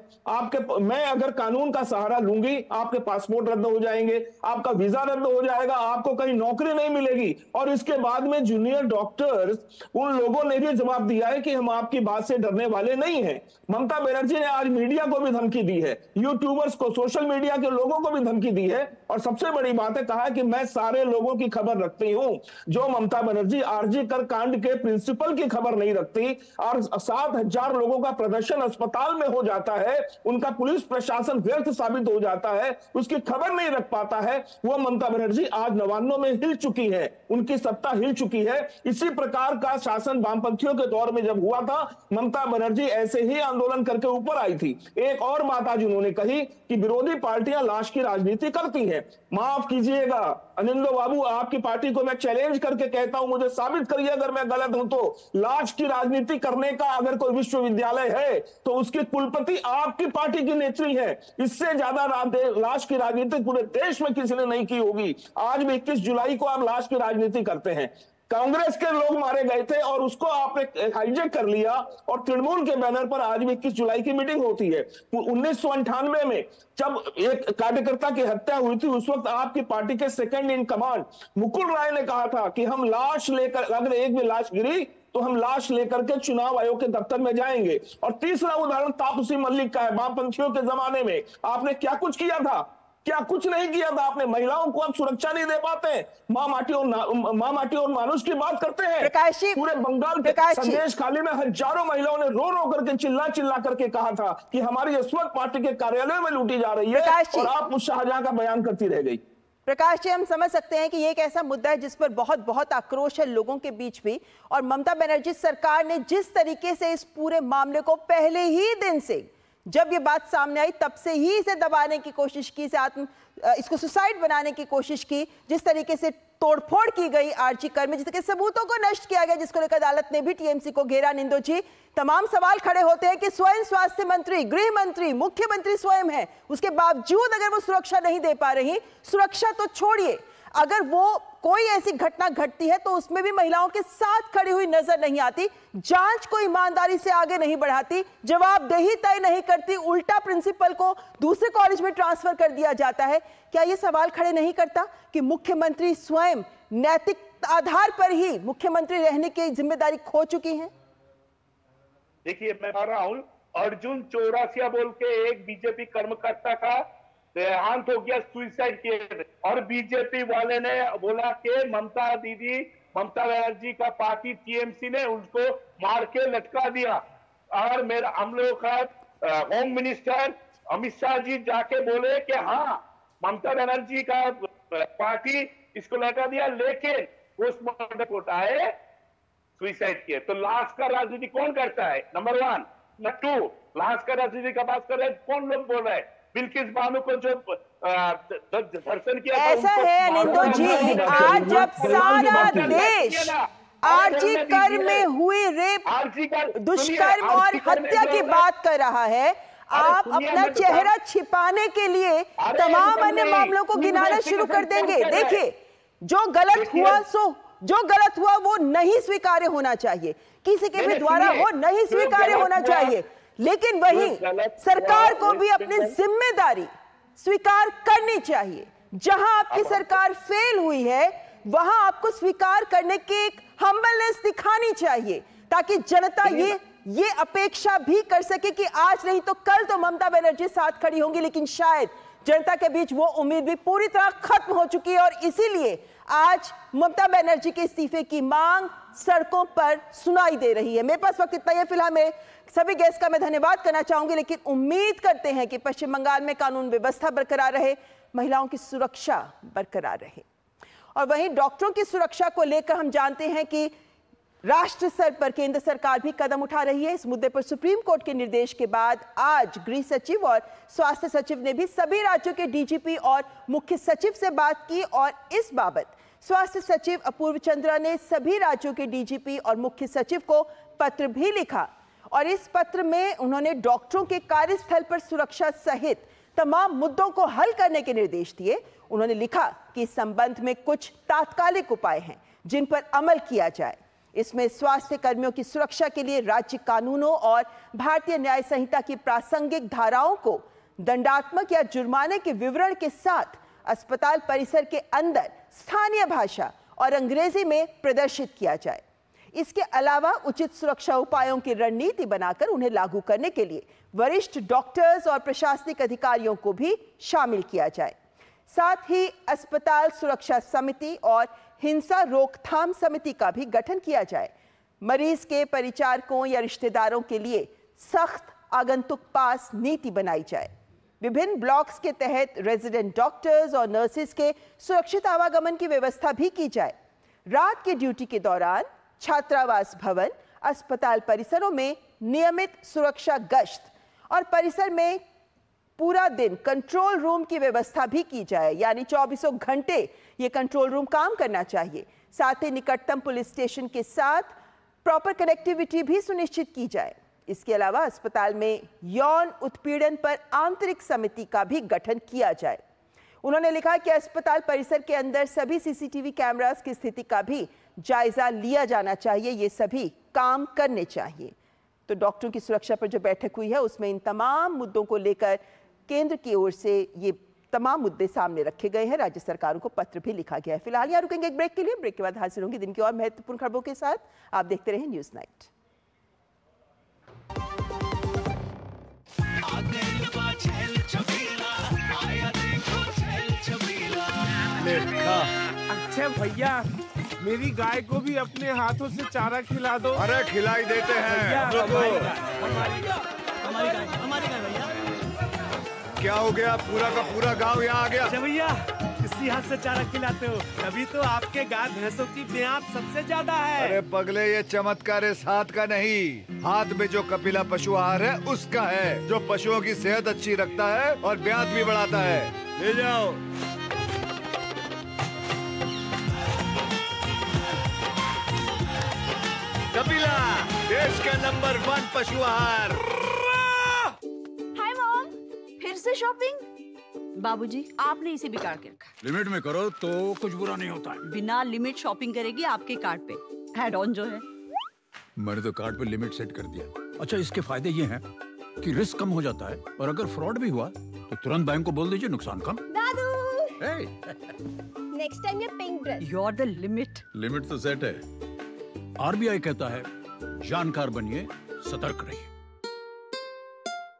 मैं अगर कानून का सहारा लूंगी, आपके पासपोर्ट रद्द हो जाएंगे, आपका वीजा रद्द हो जाएगा, आपको कहीं नौकरी नहीं मिलेगी। और इसके बाद में जूनियर डॉक्टर्स, उन लोगों ने भी जवाब दिया है कि हम आपकी बात से डरने वाले नहीं हैं। ममता बनर्जी ने आज मीडिया को भी धमकी दी है, यूट्यूबर्स को, सोशल मीडिया के लोगों को भी धमकी दी है। और सबसे बड़ी बात है, कहा है कि मैं सारे लोगों की खबर रखती हूं। जो ममता बनर्जी आरजी कर कांड के प्रिंसिपल की खबर नहीं रखती और 7,000 लोगों का प्रदर्शन अस्पताल में हो जाता है, उनका पुलिस प्रशासन व्यर्थ साबित हो जाता है, उसकी खबर नहीं रख पाता है, वो ममता बनर्जी आज नवान्नों में हिल चुकी है, उनकी सत्ता हिल चुकी है। इसी प्रकार का शासन वामपंथियों के दौर में जब हुआ था, ममता बनर्जी ऐसे ही आंदोलन करके ऊपर आई थी। एक और बात आज उन्होंने कही कि विरोधी पार्टियां लाश की राजनीति करती हैं। माफ कीजिएगा अनिंदो बाबू, आपकी पार्टी को मैं चैलेंज करके कहता हूं, मुझे साबित करिए अगर मैं गलत हूं तो। लाश की राजनीति करने का अगर कोई विश्वविद्यालय है तो उसकी कुलपति आपकी पार्टी की नेत्री है। इससे ज्यादा लाश की राजनीति पूरे देश में किसी ने नहीं की होगी। आज भी 21 जुलाई को आप लाश की राजनीति करते हैं। कांग्रेस के लोग मारे गए थे और उसको आपने हाईजेक कर लिया और तृणमूल के बैनर पर आज भी 21 जुलाई की मीटिंग होती है। 1998 में जब एक कार्यकर्ता की हत्या हुई थी, उस वक्त आपकी पार्टी के second in command Mukul Roy ने कहा था कि हम लाश लेकर, अगर एक भी लाश गिरी तो हम लाश लेकर के चुनाव आयोग के दफ्तर में जाएंगे। और तीसरा उदाहरण तापसी मलिक का है। वामपंथियों के जमाने में आपने क्या कुछ किया था? क्या कुछ नहीं किया था आपने। महिलाओं को आप सुरक्षा नहीं दे पाते। मां माटी और मानुष की बात करते हैं। प्रकाश जी, पूरे बंगाल के संदेश खाली में हजारों महिलाओं ने रो रो करके चिल्ला करके कहा था कि हमारी यशवंत पार्टी के कार्यालय में लूटी जा रही है, और आप उस शाहजहां का बयान करती रह गई। प्रकाश जी, हम समझ सकते हैं कि ये एक ऐसा मुद्दा है जिस पर बहुत आक्रोश है लोगों के बीच भी, और ममता बनर्जी सरकार ने जिस तरीके से इस पूरे मामले को पहले ही दिन से, जब ये बात सामने आई तब से ही इसे दबाने की कोशिश की, इसको सुसाइड बनाने की कोशिश की, जिस तरीके से तोड़फोड़ की गई आरजी कर में, जिस तरीके सबूतों को नष्ट किया गया, जिसको लेकर अदालत ने भी टीएमसी को घेरा। निंदो जी, तमाम सवाल खड़े होते हैं कि स्वयं स्वास्थ्य मंत्री, गृह मंत्री, मुख्यमंत्री स्वयं है, उसके बावजूद अगर वो सुरक्षा नहीं दे पा रही, सुरक्षा तो छोड़िए, अगर वो कोई ऐसी घटना घटती है तो उसमें भी महिलाओं के साथ खड़ी हुई नजर नहीं आती, जांच को ईमानदारी से आगे नहीं बढ़ाती, जवाबदेही तय नहीं करती, उल्टा प्रिंसिपल को दूसरे कॉलेज में ट्रांसफर कर दिया जाता है। क्या ये सवाल खड़े नहीं करता कि मुख्यमंत्री स्वयं नैतिक आधार पर ही मुख्यमंत्री रहने की जिम्मेदारी खो चुकी है? देखिए, मैं कह रहा हूं, अर्जुन चौरासिया बोल के एक बीजेपी कर्मकर्ता का देहांत हो गया, सुसाइड किए, और बीजेपी वाले ने बोला कि ममता बनर्जी का पार्टी टीएमसी ने उसको मार के लटका दिया। और मेरा हम लोग का होम मिनिस्टर अमित शाह जी जाके बोले कि हाँ, ममता बनर्जी का पार्टी इसको लटका दिया, लेकिन पोस्टमार्टम रिपोर्ट आए सुसाइड किए। तो लाश का राजनीति कौन करता है? नंबर 1। नंबर 2, लाश का राजनीति का बात कर रहे हैं, कौन लोग बोल रहे हैं? बिल्किस बानो को जो दर्शन किया ऐसा है निंदो जी, आज जब सारा देश आरजी कर में हुई रेप, दुष्कर्म और हत्या की बात कर रहा है, आप अपना चेहरा छिपाने के लिए तमाम अन्य मामलों को गिनाना शुरू कर देंगे। देखिए, जो गलत हुआ वो नहीं स्वीकार्य होना चाहिए, किसी के भी द्वारा हो नहीं स्वीकार्य होना चाहिए, लेकिन वही सरकार को भी अपनी जिम्मेदारी स्वीकार करनी चाहिए। जहां आपकी सरकार फेल हुई है वहां आपको स्वीकार करने की एक हम्बलनेस दिखानी चाहिए, ताकि जनता ये अपेक्षा भी कर सके कि आज नहीं तो कल तो ममता बनर्जी साथ खड़ी होंगी। लेकिन शायद जनता के बीच वो उम्मीद भी पूरी तरह खत्म हो चुकी है, और इसीलिए आज ममता बनर्जी के इस्तीफे की मांग सड़कों पर सुनाई दे रही है। मेरे पास वक्त इतना ही है फिलहाल। मेरे सभी गेस्ट का मैं धन्यवाद करना चाहूंगी, लेकिन उम्मीद करते हैं कि पश्चिम बंगाल में कानून व्यवस्था बरकरार रहे, महिलाओं की सुरक्षा बरकरार रहे। और वहीं डॉक्टरों की सुरक्षा को लेकर हम जानते हैं कि राष्ट्र स्तर पर केंद्र सरकार भी कदम उठा रही है। इस मुद्दे पर सुप्रीम कोर्ट के निर्देश के बाद आज गृह सचिव और स्वास्थ्य सचिव ने भी सभी राज्यों के डीजीपी और मुख्य सचिव से बात की, और इस बाबत स्वास्थ्य सचिव अपूर्व चंद्रा ने सभी राज्यों के डीजीपी और मुख्य सचिव को पत्र भी लिखा, और इस पत्र में उन्होंने डॉक्टरों के कार्यस्थल पर सुरक्षा सहित तमाम मुद्दों को हल करने के निर्देश दिए। उन्होंने लिखा कि इस संबंध में कुछ तात्कालिक उपाय हैं जिन पर अमल किया जाए। इसमें स्वास्थ्य कर्मियों की सुरक्षा के लिए राज्य कानूनों और भारतीय न्याय संहिता की प्रासंगिक धाराओं को दंडात्मक या जुर्माने के विवरण के साथ अस्पताल परिसर के अंदर स्थानीय भाषा और अंग्रेजी में प्रदर्शित किया जाए। इसके अलावा उचित सुरक्षा उपायों की रणनीति बनाकर उन्हें लागू करने के लिए वरिष्ठ डॉक्टर्स और प्रशासनिक अधिकारियों को भी शामिल किया जाए। साथ ही अस्पताल सुरक्षा समिति और हिंसा रोकथाम समिति का भी गठन किया जाए। मरीज के परिचारकों या रिश्तेदारों के लिए सख्त आगंतुक पास नीति बनाई जाए। विभिन्न ब्लॉक्स के तहत रेजिडेंट डॉक्टर्स और नर्सेज के सुरक्षित आवागमन की व्यवस्था भी की जाए। रात की ड्यूटी के दौरान छात्रावास भवन, अस्पताल परिसरों में नियमित सुरक्षा गश्त और परिसर में पूरा दिन कंट्रोल रूम की व्यवस्था भी की जाए, यानी 24 घंटे ये कंट्रोल रूम काम करना चाहिए। साथ ही निकटतम पुलिस स्टेशन के साथ प्रॉपर कनेक्टिविटी भी सुनिश्चित की जाए। इसके अलावा अस्पताल में यौन उत्पीड़न पर आंतरिक समिति का भी गठन किया जाए। उन्होंने लिखा कि अस्पताल परिसर के अंदर सभी सीसीटीवी कैमरास की स्थिति का भी जायजा लिया जाना चाहिए, ये सभी काम करने चाहिए। तो डॉक्टरों की सुरक्षा पर जो बैठक हुई है उसमें इन तमाम मुद्दों को लेकर केंद्र की ओर से ये तमाम मुद्दे सामने रखे गए हैं। राज्य सरकारों को पत्र भी लिखा गया है। फिलहाल यहाँ रुकेंगे एक ब्रेक के लिए। ब्रेक के बाद हाजिर होंगे दिन की और महत्वपूर्ण खबरों के साथ। आप देखते रहें न्यूज़ नाइट। अच्छा भैया, मेरी गाय को भी अपने हाथों से चारा खिला दो। अरे खिलाई देते हैं। हमारी गाय भैया। क्या हो गया? पूरा का पूरा गांव यहाँ आ गया। अच्छा भैया, किसी हाथ से चारा खिलाते हो? तभी तो आपके गाय भैंसों की ब्यात सबसे ज्यादा है। अरे पगले, ये चमत्कार इस हाथ का नहीं, हाथ में जो कपिला पशु आहार है उसका है, जो पशुओं की सेहत अच्छी रखता है और ब्यात भी बढ़ाता है। ले जाओ। कपिला, देश का नंबर 1 पशु आहार। हाय मॉम, फिर से शॉपिंग? बाबूजी, आपने इसे बिगाड़ के रखा। लिमिट में करो तो कुछ बुरा नहीं होता है। बिना लिमिट शॉपिंग करेगी आपके कार्ड पे ऐड ऑन जो है। मैंने तो कार्ड पे लिमिट सेट कर दिया। अच्छा, इसके फायदे ये हैं कि रिस्क कम हो जाता है और अगर फ्रॉड भी हुआ तो तुरंत बैंक को बोल दीजिए, नुकसान कम। दादू, नेक्स्ट टाइम ये pink dress. You are the limit. Limit तो सेट है। आरबीआई कहता है, जानकार बनिए, सतर्क रहिए।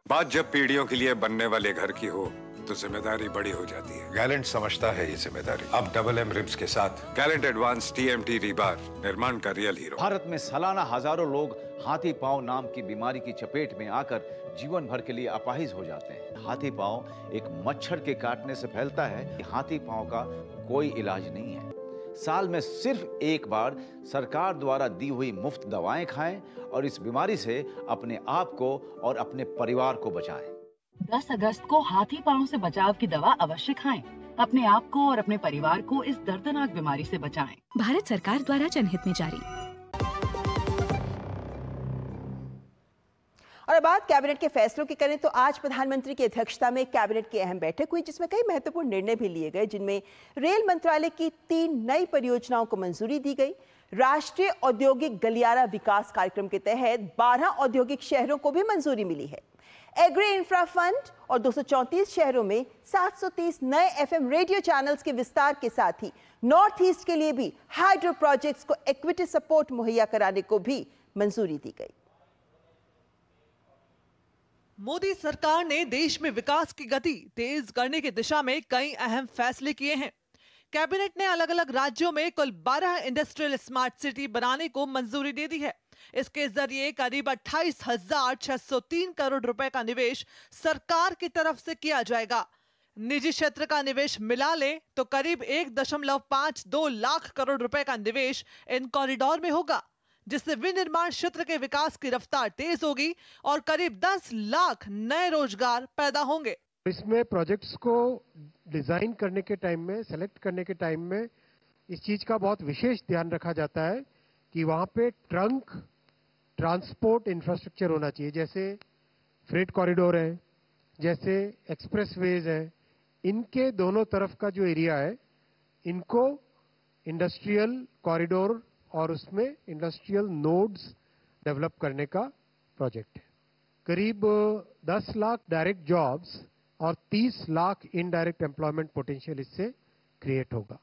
बात जब पीढ़ियों के लिए बनने वाले घर की हो तो जिम्मेदारी बड़ी हो जाती है। गैलेंट समझता है ये जिम्मेदारी। अब डबल एम रिब्स के साथ गैलेंट एडवांस टीएमटी रीबार, निर्माण का रियल हीरो। भारत में सालाना हजारों लोग हाथी पांव नाम की बीमारी की चपेट में आकर जीवन भर के लिए अपाहिज हो जाते हैं। हाथी पांव एक मच्छर के काटने से फैलता है। हाथी पांव का कोई इलाज नहीं है। साल में सिर्फ एक बार सरकार द्वारा दी हुई मुफ्त दवाएं खाएं और इस बीमारी से अपने आप को और अपने परिवार को बचाएं। 10 अगस्त को हाथी पांव से बचाव की दवा अवश्य खाएं। अपने आप को और अपने परिवार को इस दर्दनाक बीमारी से बचाएं। भारत सरकार द्वारा जनहित में जारी। और बात कैबिनेट के फैसलों की करें तो आज प्रधानमंत्री की अध्यक्षता में कैबिनेट की अहम बैठक हुई, जिसमें कई महत्वपूर्ण निर्णय भी लिए गए, जिनमें रेल मंत्रालय की 3 नई परियोजनाओं को मंजूरी दी गई। राष्ट्रीय औद्योगिक गलियारा विकास कार्यक्रम के तहत 12 औद्योगिक शहरों को भी मंजूरी मिली है। एग्री इंफ्रा फंड और 234 शहरों में 730 नए एफएम रेडियो चैनल्स के विस्तार के साथ ही नॉर्थ ईस्ट के लिए भी हाइड्रो प्रोजेक्ट्स को इक्विटी सपोर्ट मुहैया कराने को भी मंजूरी दी गई। मोदी सरकार ने देश में विकास की गति तेज करने की दिशा में कई अहम फैसले किए हैं। कैबिनेट ने अलग अलग राज्यों में कुल 12 इंडस्ट्रियल स्मार्ट सिटी बनाने को मंजूरी दे दी है। इसके जरिए करीब 28,603 करोड़ रुपए का निवेश सरकार की तरफ से किया जाएगा। निजी क्षेत्र का निवेश मिला ले तो करीब 1.52 लाख करोड़ रुपए का निवेश इन कॉरिडोर में होगा, जिससे विनिर्माण क्षेत्र के विकास की रफ्तार तेज होगी और करीब 10 लाख नए रोजगार पैदा होंगे। इसमें प्रोजेक्ट्स को डिजाइन करने के टाइम में, सेलेक्ट करने के टाइम में इस चीज का बहुत विशेष ध्यान रखा जाता है कि वहां पे ट्रंक ट्रांसपोर्ट इंफ्रास्ट्रक्चर होना चाहिए, जैसे फ्रेट कॉरिडोर है, जैसे एक्सप्रेसवेज है। इनके दोनों तरफ का जो एरिया है, इनको इंडस्ट्रियल कॉरिडोर और उसमें इंडस्ट्रियल नोड्स डेवलप करने का प्रोजेक्ट है। करीब 10 लाख डायरेक्ट जॉब्स और 30 लाख इनडायरेक्ट एम्प्लॉयमेंट पोटेंशियल इससे क्रिएट होगा।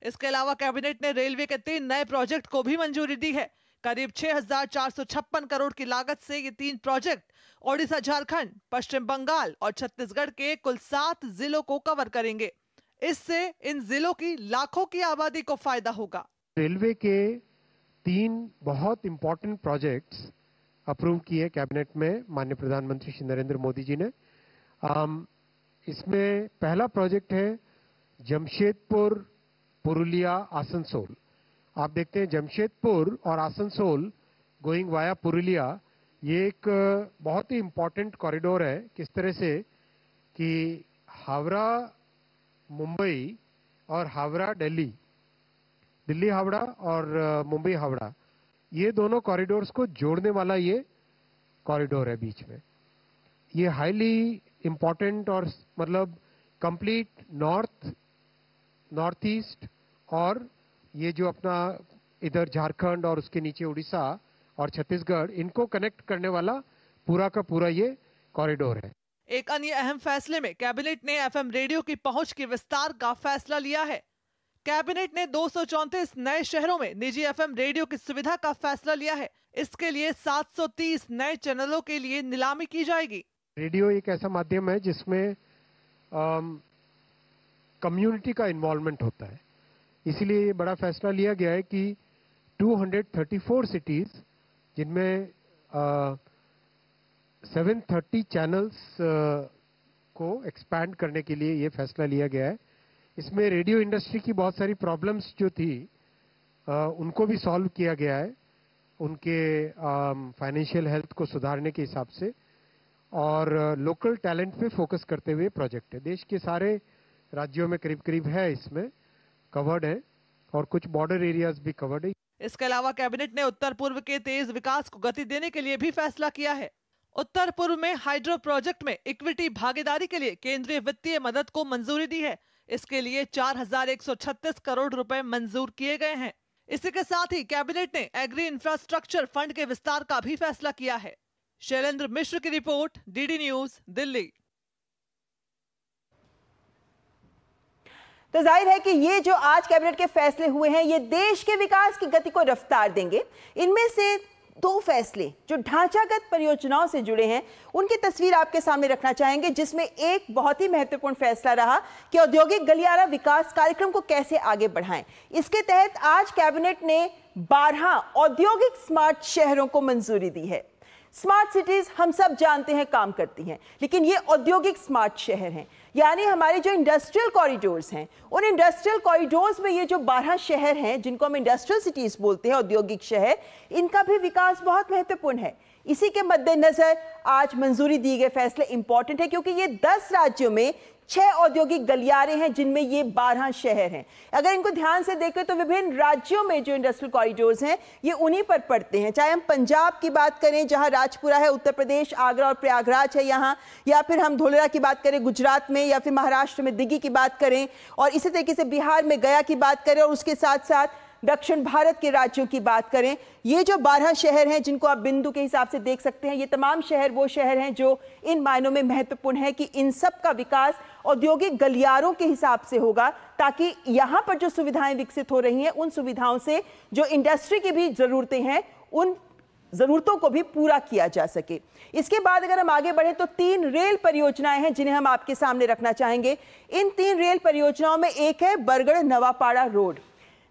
इसके अलावा कैबिनेट ने रेलवे के 3 नए प्रोजेक्ट को भी मंजूरी दी है। करीब 6,456 करोड़ की लागत से ये 3 प्रोजेक्ट ओडिशा, झारखंड, पश्चिम बंगाल और छत्तीसगढ़ के कुल 7 जिलों को कवर करेंगे। इससे इन जिलों की लाखों की आबादी को फायदा होगा। रेलवे के 3 बहुत इंपॉर्टेंट प्रोजेक्ट्स अप्रूव किए कैबिनेट में माननीय प्रधानमंत्री श्री नरेंद्र मोदी जी ने। इसमें पहला प्रोजेक्ट है जमशेदपुर, पुरुलिया, आसनसोल। आप देखते हैं जमशेदपुर और आसनसोल गोइंग वाया पुरुलिया, ये एक बहुत ही इंपॉर्टेंट कॉरिडोर है। किस तरह से कि हावड़ा मुंबई और हावड़ा दिल्ली, दिल्ली हावड़ा और मुंबई हावड़ा, ये दोनों कॉरिडोर्स को जोड़ने वाला ये कॉरिडोर है बीच में। ये हाईली इंपॉर्टेंट और मतलब कंप्लीट नॉर्थ ईस्ट और ये जो अपना इधर झारखंड और उसके नीचे उड़ीसा और छत्तीसगढ़, इनको कनेक्ट करने वाला पूरा का पूरा ये कॉरिडोर है। एक अन्य अहम फैसले में कैबिनेट ने एफएम रेडियो की पहुंच के विस्तार का फैसला लिया है। कैबिनेट ने 234 नए शहरों में निजी एफएम रेडियो की सुविधा का फैसला लिया है। इसके लिए 730 नए चैनलों के लिए नीलामी की जाएगी। रेडियो एक ऐसा माध्यम है जिसमें कम्युनिटी का इन्वॉल्वमेंट होता है, इसीलिए ये बड़ा फैसला लिया गया है कि 234 सिटीज जिनमें 730 चैनल्स को एक्सपैंड करने के लिए ये फैसला लिया गया है। इसमें रेडियो इंडस्ट्री की बहुत सारी प्रॉब्लम्स जो थी उनको भी सॉल्व किया गया है, उनके फाइनेंशियल हेल्थ को सुधारने के हिसाब से, और लोकल टैलेंट पे फोकस करते हुए प्रोजेक्ट है। देश के सारे राज्यों में करीब करीब है इसमें कवर्ड है, और कुछ बॉर्डर एरियाज भी कवर्ड है। इसके अलावा कैबिनेट ने उत्तर पूर्व के तेज विकास को गति देने के लिए भी फैसला किया है। उत्तर पूर्व में हाइड्रो प्रोजेक्ट में इक्विटी भागीदारी के लिए केंद्रीय वित्तीय मदद को मंजूरी दी है। इसके लिए 4136 करोड़ रुपए मंजूर किए गए हैं। इसी के साथ ही कैबिनेट ने एग्री इंफ्रास्ट्रक्चर फंड के विस्तार का भी फैसला किया है। शैलेंद्र मिश्र की रिपोर्ट, डीडी न्यूज, दिल्ली। तो जाहिर है कि ये जो आज कैबिनेट के फैसले हुए हैं ये देश के विकास की गति को रफ्तार देंगे। इनमें से दो फैसले जो ढांचागत परियोजनाओं से जुड़े हैं उनकी तस्वीर आपके सामने रखना चाहेंगे, जिसमें एक बहुत ही महत्वपूर्ण फैसला रहा कि औद्योगिक गलियारा विकास कार्यक्रम को कैसे आगे बढ़ाएं। इसके तहत आज कैबिनेट ने 12 औद्योगिक स्मार्ट शहरों को मंजूरी दी है। स्मार्ट सिटीज हम सब जानते हैं काम करती हैं, लेकिन ये औद्योगिक स्मार्ट शहर हैं, यानी हमारे जो इंडस्ट्रियल कॉरिडोर्स हैं, उन इंडस्ट्रियल कॉरिडोर्स में ये जो 12 शहर हैं जिनको हम इंडस्ट्रियल सिटीज बोलते हैं, औद्योगिक शहर, इनका भी विकास बहुत महत्वपूर्ण है। इसी के मद्देनजर आज मंजूरी दी गए फैसले इंपॉर्टेंट है, क्योंकि ये 10 राज्यों में 6 औद्योगिक गलियारे हैं जिनमें ये 12 शहर हैं। अगर इनको ध्यान से देखें तो विभिन्न राज्यों में जो इंडस्ट्रियल कॉरिडोर्स हैं ये उन्हीं पर पड़ते हैं, चाहे हम पंजाब की बात करें जहां राजपुरा है, उत्तर प्रदेश आगरा और प्रयागराज है यहाँ, या फिर हम धोलेरा की बात करें गुजरात में, या फिर महाराष्ट्र में दिल्ली की बात करें, और इसी तरीके से बिहार में गया की बात करें, और उसके साथ साथ दक्षिण भारत के राज्यों की बात करें। ये जो 12 शहर हैं जिनको आप बिंदु के हिसाब से देख सकते हैं, ये तमाम शहर वो शहर हैं जो इन मायनों में महत्वपूर्ण है कि इन सब का विकास औद्योगिक गलियारों के हिसाब से होगा, ताकि यहाँ पर जो सुविधाएं विकसित हो रही हैं उन सुविधाओं से जो इंडस्ट्री की भी जरूरतें हैं उन जरूरतों को भी पूरा किया जा सके। इसके बाद अगर हम आगे बढ़ें तो 3 रेल परियोजनाएं हैं जिन्हें हम आपके सामने रखना चाहेंगे। इन 3 रेल परियोजनाओं में एक है बरगढ़ नवापाड़ा रोड।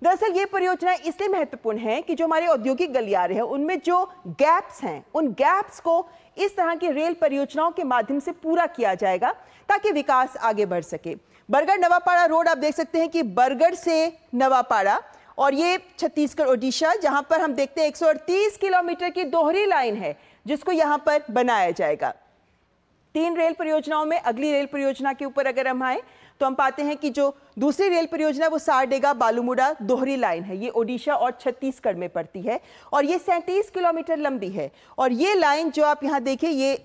दरअसल ये परियोजनाएं इसलिए महत्वपूर्ण हैं कि जो हमारे औद्योगिक गलियारे हैं उनमें जो गैप्स हैं उन गैप्स को इस तरह की रेल परियोजनाओं के माध्यम से पूरा किया जाएगा ताकि विकास आगे बढ़ सके। बरगढ़ नवापाड़ा रोड आप देख सकते हैं कि बरगढ़ से नवापाड़ा, और ये छत्तीसगढ़ ओडिशा, जहां पर हम देखते हैं 138 किलोमीटर की दोहरी लाइन है जिसको यहां पर बनाया जाएगा। 3 रेल परियोजनाओं में अगली रेल परियोजना के ऊपर अगर हम आए तो हम पाते हैं कि जो दूसरी रेल परियोजना है वो सारडेगा बालूमुड़ा दोहरी लाइन है। ये ओडिशा और छत्तीसगढ़ में पड़ती है और ये 37 किलोमीटर लंबी है। और ये लाइन जो आप यहाँ देखिए, ये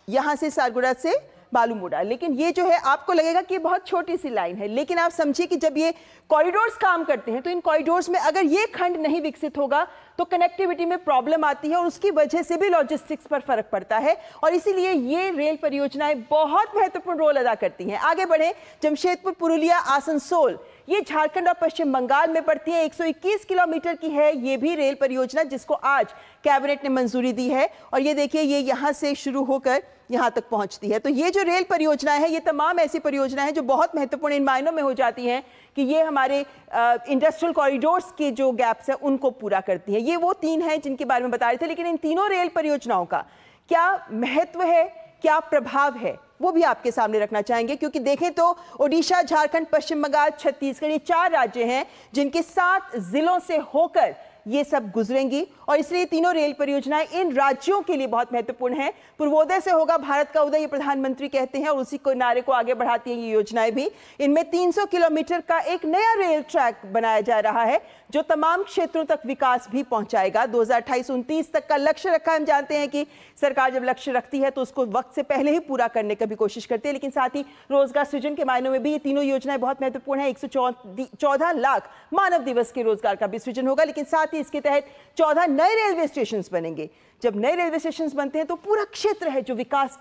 यहाँ से सारगुड़ा से बालूमुड़ा, लेकिन ये जो है आपको लगेगा कि ये बहुत छोटी सी लाइन है, लेकिन आप समझिए कि जब ये कॉरिडोर्स काम करते हैं तो इन कॉरिडोर्स में अगर ये खंड नहीं विकसित होगा तो कनेक्टिविटी में प्रॉब्लम आती है और उसकी वजह से भी लॉजिस्टिक्स पर फर्क पड़ता है, और इसीलिए ये रेल परियोजनाएं बहुत महत्वपूर्ण रोल अदा करती हैं। आगे बढ़े, जमशेदपुर, पुरुलिया, आसनसोल, ये झारखंड और पश्चिम बंगाल में पड़ती है। 121 किलोमीटर की है ये भी रेल परियोजना जिसको आज कैबिनेट ने मंजूरी दी है, और ये देखिए ये यहाँ से शुरू होकर यहाँ तक पहुँचती है। तो ये जो रेल परियोजनाएं हैं ये तमाम ऐसी परियोजनाएं हैं जो बहुत महत्वपूर्ण इन मायनों में हो जाती हैं कि ये हमारे इंडस्ट्रियल कॉरिडोर्स के जो गैप्स हैं उनको पूरा करती है। ये वो 3 हैं जिनके बारे में बता रहे थे, लेकिन इन तीनों रेल परियोजनाओं का क्या महत्व है, क्या प्रभाव है, वो भी आपके सामने रखना चाहेंगे, क्योंकि देखें तो ओडिशा, झारखंड, पश्चिम बंगाल, छत्तीसगढ़, ये 4 राज्य हैं जिनके 7 जिलों से होकर ये सब गुजरेंगी और इसलिए तीनों रेल परियोजनाएं इन राज्यों के लिए बहुत महत्वपूर्ण हैं। पूर्वोदय से होगा भारत का उदय, ये प्रधानमंत्री कहते हैं और उसी को नारे को आगे बढ़ाती हैं ये योजनाएं भी। इनमें 300 किलोमीटर का एक नया रेल ट्रैक बनाया जा रहा है जो तमाम क्षेत्रों तक विकास भी पहुंचाएगा। 2028-29 तक का लक्ष्य रखा है। हम जानते हैं कि सरकार जब लक्ष्य रखती है तो उसको वक्त से पहले ही पूरा करने की भी कोशिश करती है, लेकिन साथ ही रोजगार सृजन के मायनों में भी ये तीनों योजनाएं बहुत महत्वपूर्ण है। 114 लाख मानव दिवस के रोजगार का भी सृजन होगा, लेकिन साथ ही इसके तहत 14 नए रेलवे स्टेशन बनेंगे। जब नए रेलवे स्टेशन बनते हैं तो पूरा क्षेत्र है जो विकास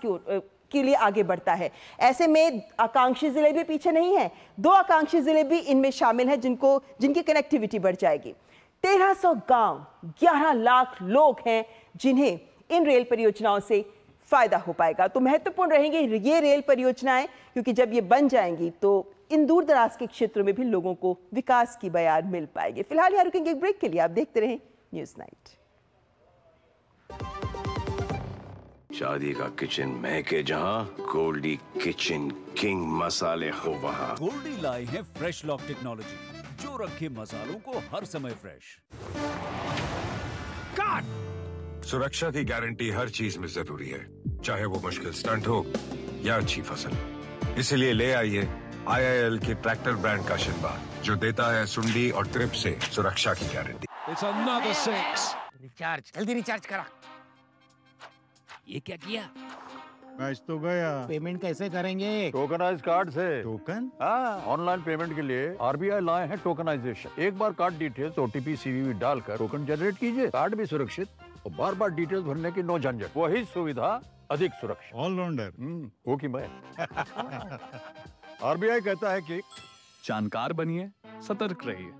के लिए आगे बढ़ता है। ऐसे में आकांक्षी जिले भी पीछे नहीं है। 2 आकांक्षी जिले भी इनमें शामिल हैं जिनकी कनेक्टिविटी बढ़ जाएगी। 1300 गांव, 11 लाख लोग हैं जिन्हें इन रेल परियोजनाओं से फायदा हो पाएगा। तो महत्वपूर्ण रहेंगी ये रेल परियोजनाएं, क्योंकि जब ये बन जाएंगी तो इन दूर दराज के क्षेत्रों में भी लोगों को विकास की बयान मिल पाएगी। फिलहाल यहाँ रुकेंगे एक ब्रेक के लिए। आप देखते रहें न्यूज़ नाइट। शादी का किचन महके जहां, गोल्डी किचन किंग मसाले हो वहां। गोल्डी लाए हैं फ्रेश लॉक टेक्नोलॉजी जो रखे मसालों को हर समय फ्रेश। काट! सुरक्षा की गारंटी हर चीज में जरूरी है, चाहे वो मुश्किल स्टंट हो या अच्छी फसल। इसलिए ले आइए IIL के ट्रैक्टर ब्रांड का शिनबा, जो देता है सुंडी और ट्रिप से सुरक्षा की गारंटी। It's another 6. रिचार्ज, जल्दी रिचार्ज करा। ये क्या किया? मैच तो गया। पेमेंट कैसे करेंगे? टोकनाइज कार्ड से। टोकन? हाँ, ऑनलाइन पेमेंट के लिए RBI लाए हैं टोकनाइजेशन। एक बार कार्ड डिटेल्स, OTP, CVV डालकर टोकन जनरेट कीजिए। कार्ड भी सुरक्षित और बार बार डिटेल्स भरने की नो झंझट। वही सुविधा अधिक सुरक्षित। ऑलराउंडर हो कि मैं RBI कहता है कि जानकार बनिए, सतर्क रहिए।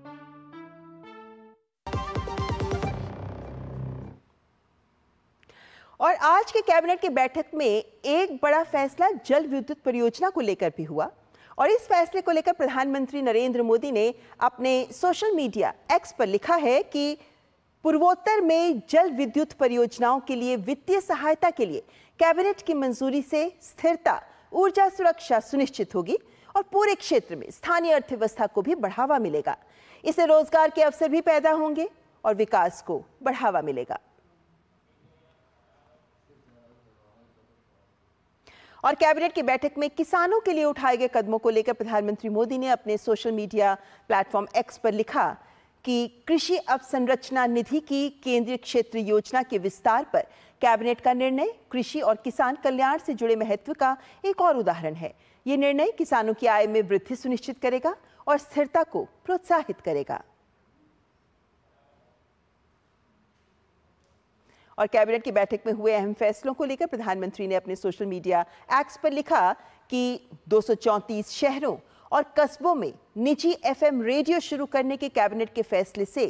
और आज के कैबिनेट की बैठक में एक बड़ा फैसला जल विद्युत परियोजना को लेकर भी हुआ और इस फैसले को लेकर प्रधानमंत्री नरेंद्र मोदी ने अपने सोशल मीडिया X पर लिखा है कि पूर्वोत्तर में जल विद्युत परियोजनाओं के लिए वित्तीय सहायता के लिए कैबिनेट की मंजूरी से स्थिरता, ऊर्जा सुरक्षा सुनिश्चित होगी और पूरे क्षेत्र में स्थानीय अर्थव्यवस्था को भी बढ़ावा मिलेगा। इससे रोजगार के अवसर भी पैदा होंगे और विकास को बढ़ावा मिलेगा। और कैबिनेट की बैठक में किसानों के लिए उठाए गए कदमों को लेकर प्रधानमंत्री मोदी ने अपने सोशल मीडिया प्लेटफॉर्म X पर लिखा कि कृषि अवसंरचना निधि की केंद्रीय क्षेत्र योजना के विस्तार पर कैबिनेट का निर्णय कृषि और किसान कल्याण से जुड़े महत्व का एक और उदाहरण है। ये निर्णय किसानों की आय में वृद्धि सुनिश्चित करेगा और स्थिरता को प्रोत्साहित करेगा। और कैबिनेट की बैठक में हुए अहम फैसलों को लेकर प्रधानमंत्री ने अपने सोशल मीडिया X पर लिखा कि 234 शहरों और कस्बों में निजी FM रेडियो शुरू करने के कैबिनेट के फैसले से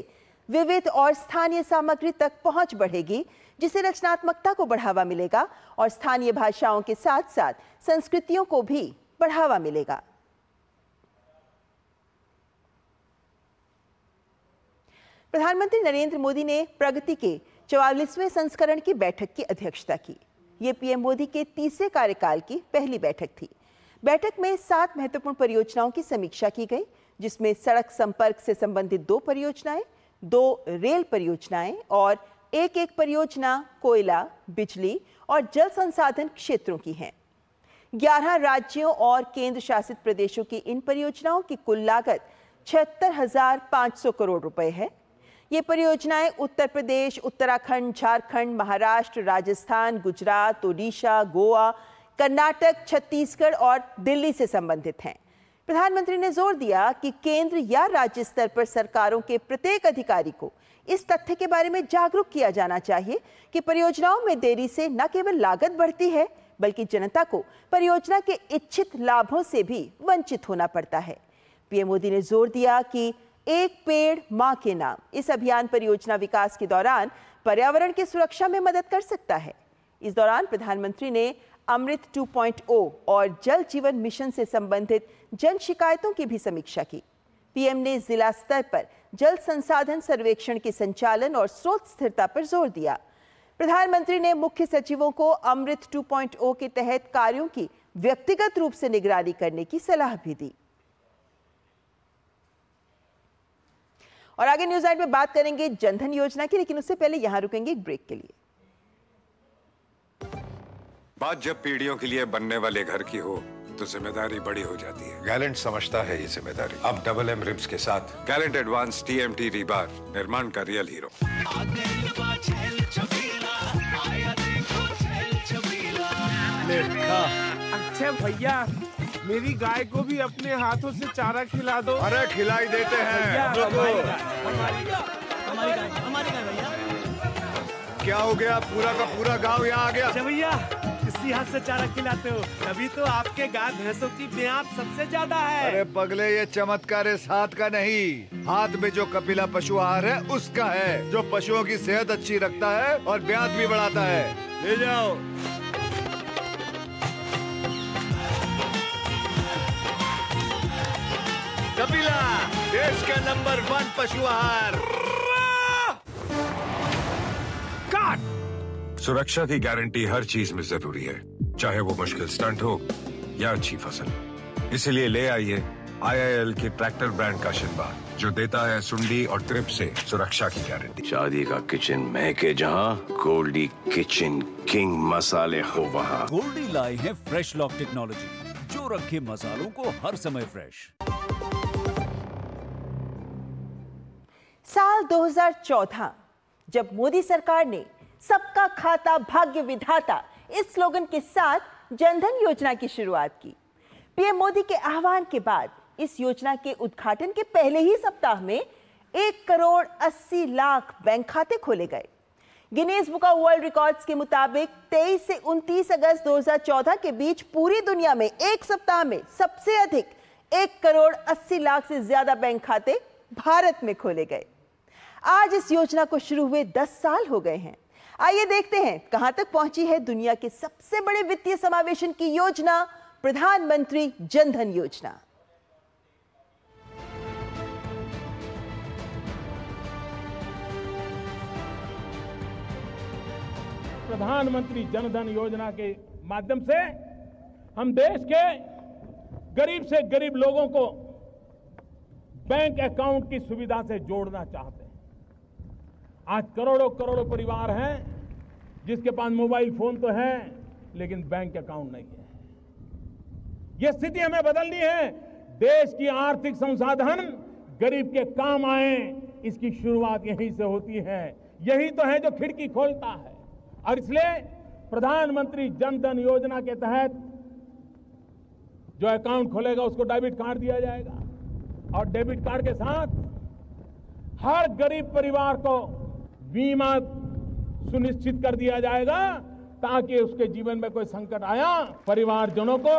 विविध और स्थानीय सामग्री तक पहुंच बढ़ेगी, जिससे रचनात्मकता को बढ़ावा मिलेगा और स्थानीय भाषाओं के साथ साथ संस्कृतियों को भी बढ़ावा मिलेगा। प्रधानमंत्री नरेंद्र मोदी ने प्रगति के 44वें संस्करण की बैठक की अध्यक्षता की। ये पीएम मोदी के तीसरे कार्यकाल की पहली बैठक थी। बैठक में 7 महत्वपूर्ण परियोजनाओं की समीक्षा की गई, जिसमें सड़क संपर्क से संबंधित 2 परियोजनाएं, 2 रेल परियोजनाएं और एक परियोजना कोयला, बिजली और जल संसाधन क्षेत्रों की है। 11 राज्यों और केंद्र शासित प्रदेशों की इन परियोजनाओं की कुल लागत 76,500 करोड़ रुपए है। ये परियोजनाएं उत्तर प्रदेश, उत्तराखंड, झारखंड, महाराष्ट्र, राजस्थान, गुजरात, ओडिशा, गोवा, कर्नाटक, छत्तीसगढ़ और दिल्ली से संबंधित हैं। प्रधानमंत्री ने जोर दिया कि केंद्र या राज्य स्तर पर सरकारों के प्रत्येक अधिकारी को इस तथ्य के बारे में जागरूक किया जाना चाहिए कि परियोजनाओं में देरी से न केवल लागत बढ़ती है, बल्कि जनता को परियोजना के इच्छित लाभों से भी वंचित होना पड़ता है। पीएम मोदी ने जोर दिया कि एक पेड़ मां के नाम इस अभियान परियोजना विकास के दौरान पर्यावरण की सुरक्षा में मदद कर सकता है। इस दौरान प्रधानमंत्री ने अमृत 2.0 और जल जीवन मिशन से संबंधित जन शिकायतों की भी समीक्षा की। पीएम ने जिला स्तर पर जल संसाधन सर्वेक्षण के संचालन और स्रोत स्थिरता पर जोर दिया। प्रधानमंत्री ने मुख्य सचिवों को अमृत 2.0 के तहत कार्यों की व्यक्तिगत रूप से निगरानी करने की सलाह भी दी। और आगे न्यूज नाइट में बात करेंगे जनधन योजना की, लेकिन उससे पहले यहां रुकेंगे एक ब्रेक के लिए। बात जब पीढ़ियों के लिए बनने वाले घर की हो तो जिम्मेदारी बड़ी हो जाती है। गैलेंट समझता है ये जिम्मेदारी। अब डबल एम रिम्स के साथ गैलेंट एडवांस TMT रीबार, निर्माण का रियल हीरो। अच्छा भैया, मेरी गाय को भी अपने हाथों से चारा खिला दो। अरे खिलाई देते हैं। हमारी गाय भैया। क्या हो गया? पूरा का पूरा गांव यहाँ आ गया। अच्छा भैया, किसी हाथ से चारा खिलाते हो, तभी तो आपके गाय भैंसों की ब्यात सबसे ज्यादा है। अरे पगले, ये चमत्कार इस हाथ का नहीं, हाथ में जो कपिला पशु आहार है उसका है, जो पशुओं की सेहत अच्छी रखता है और ब्यात भी बढ़ाता है। ले जाओ। कपिला, देश का नंबर 1 पशु आहार। सुरक्षा की गारंटी हर चीज में जरूरी है, चाहे वो मुश्किल स्टंट हो या अच्छी फसल। इसलिए ले आइए IIL के ट्रैक्टर ब्रांड का शिनबा, जो देता है सुंडी और ट्रिप से सुरक्षा की गारंटी। शादी का किचन महके जहां, गोल्डी किचन किंग मसाले हो वहां। गोल्डी लाए हैं फ्रेश लॉक टेक्नोलॉजी, जो रखे मसालों को हर समय फ्रेश। साल 2014, जब मोदी सरकार ने सबका खाता भाग्य विधाता इस स्लोगन के साथ जनधन योजना की शुरुआत की। पीएम मोदी के आह्वान के बाद इस योजना के उद्घाटन के पहले ही सप्ताह में 1 करोड़ 80 लाख बैंक खाते खोले गए। Guinness book of world records के मुताबिक 23 से 29 अगस्त 2014 के बीच पूरी दुनिया में एक सप्ताह में सबसे अधिक 1 करोड़ 80 लाख से ज्यादा बैंक खाते भारत में खोले गए। आज इस योजना को शुरू हुए 10 साल हो गए हैं। आइए देखते हैं कहां तक पहुंची है दुनिया के सबसे बड़े वित्तीय समावेशन की योजना, प्रधानमंत्री जनधन योजना। प्रधानमंत्री जनधन योजना के माध्यम से हम देश के गरीब से गरीब लोगों को बैंक अकाउंट की सुविधा से जोड़ना चाहते हैं। आज करोड़ों करोड़ों परिवार हैं जिसके पास मोबाइल फोन तो है लेकिन बैंक अकाउंट नहीं है। यह स्थिति हमें बदलनी है। देश की आर्थिक संसाधन गरीब के काम आए, इसकी शुरुआत यहीं से होती है। यही तो है जो खिड़की खोलता है। और इसलिए प्रधानमंत्री जनधन योजना के तहत जो अकाउंट खोलेगा उसको डेबिट कार्ड दिया जाएगा और डेबिट कार्ड के साथ हर गरीब परिवार को बीमा सुनिश्चित कर दिया जाएगा, ताकि उसके जीवन में कोई संकट आया परिवारजनों को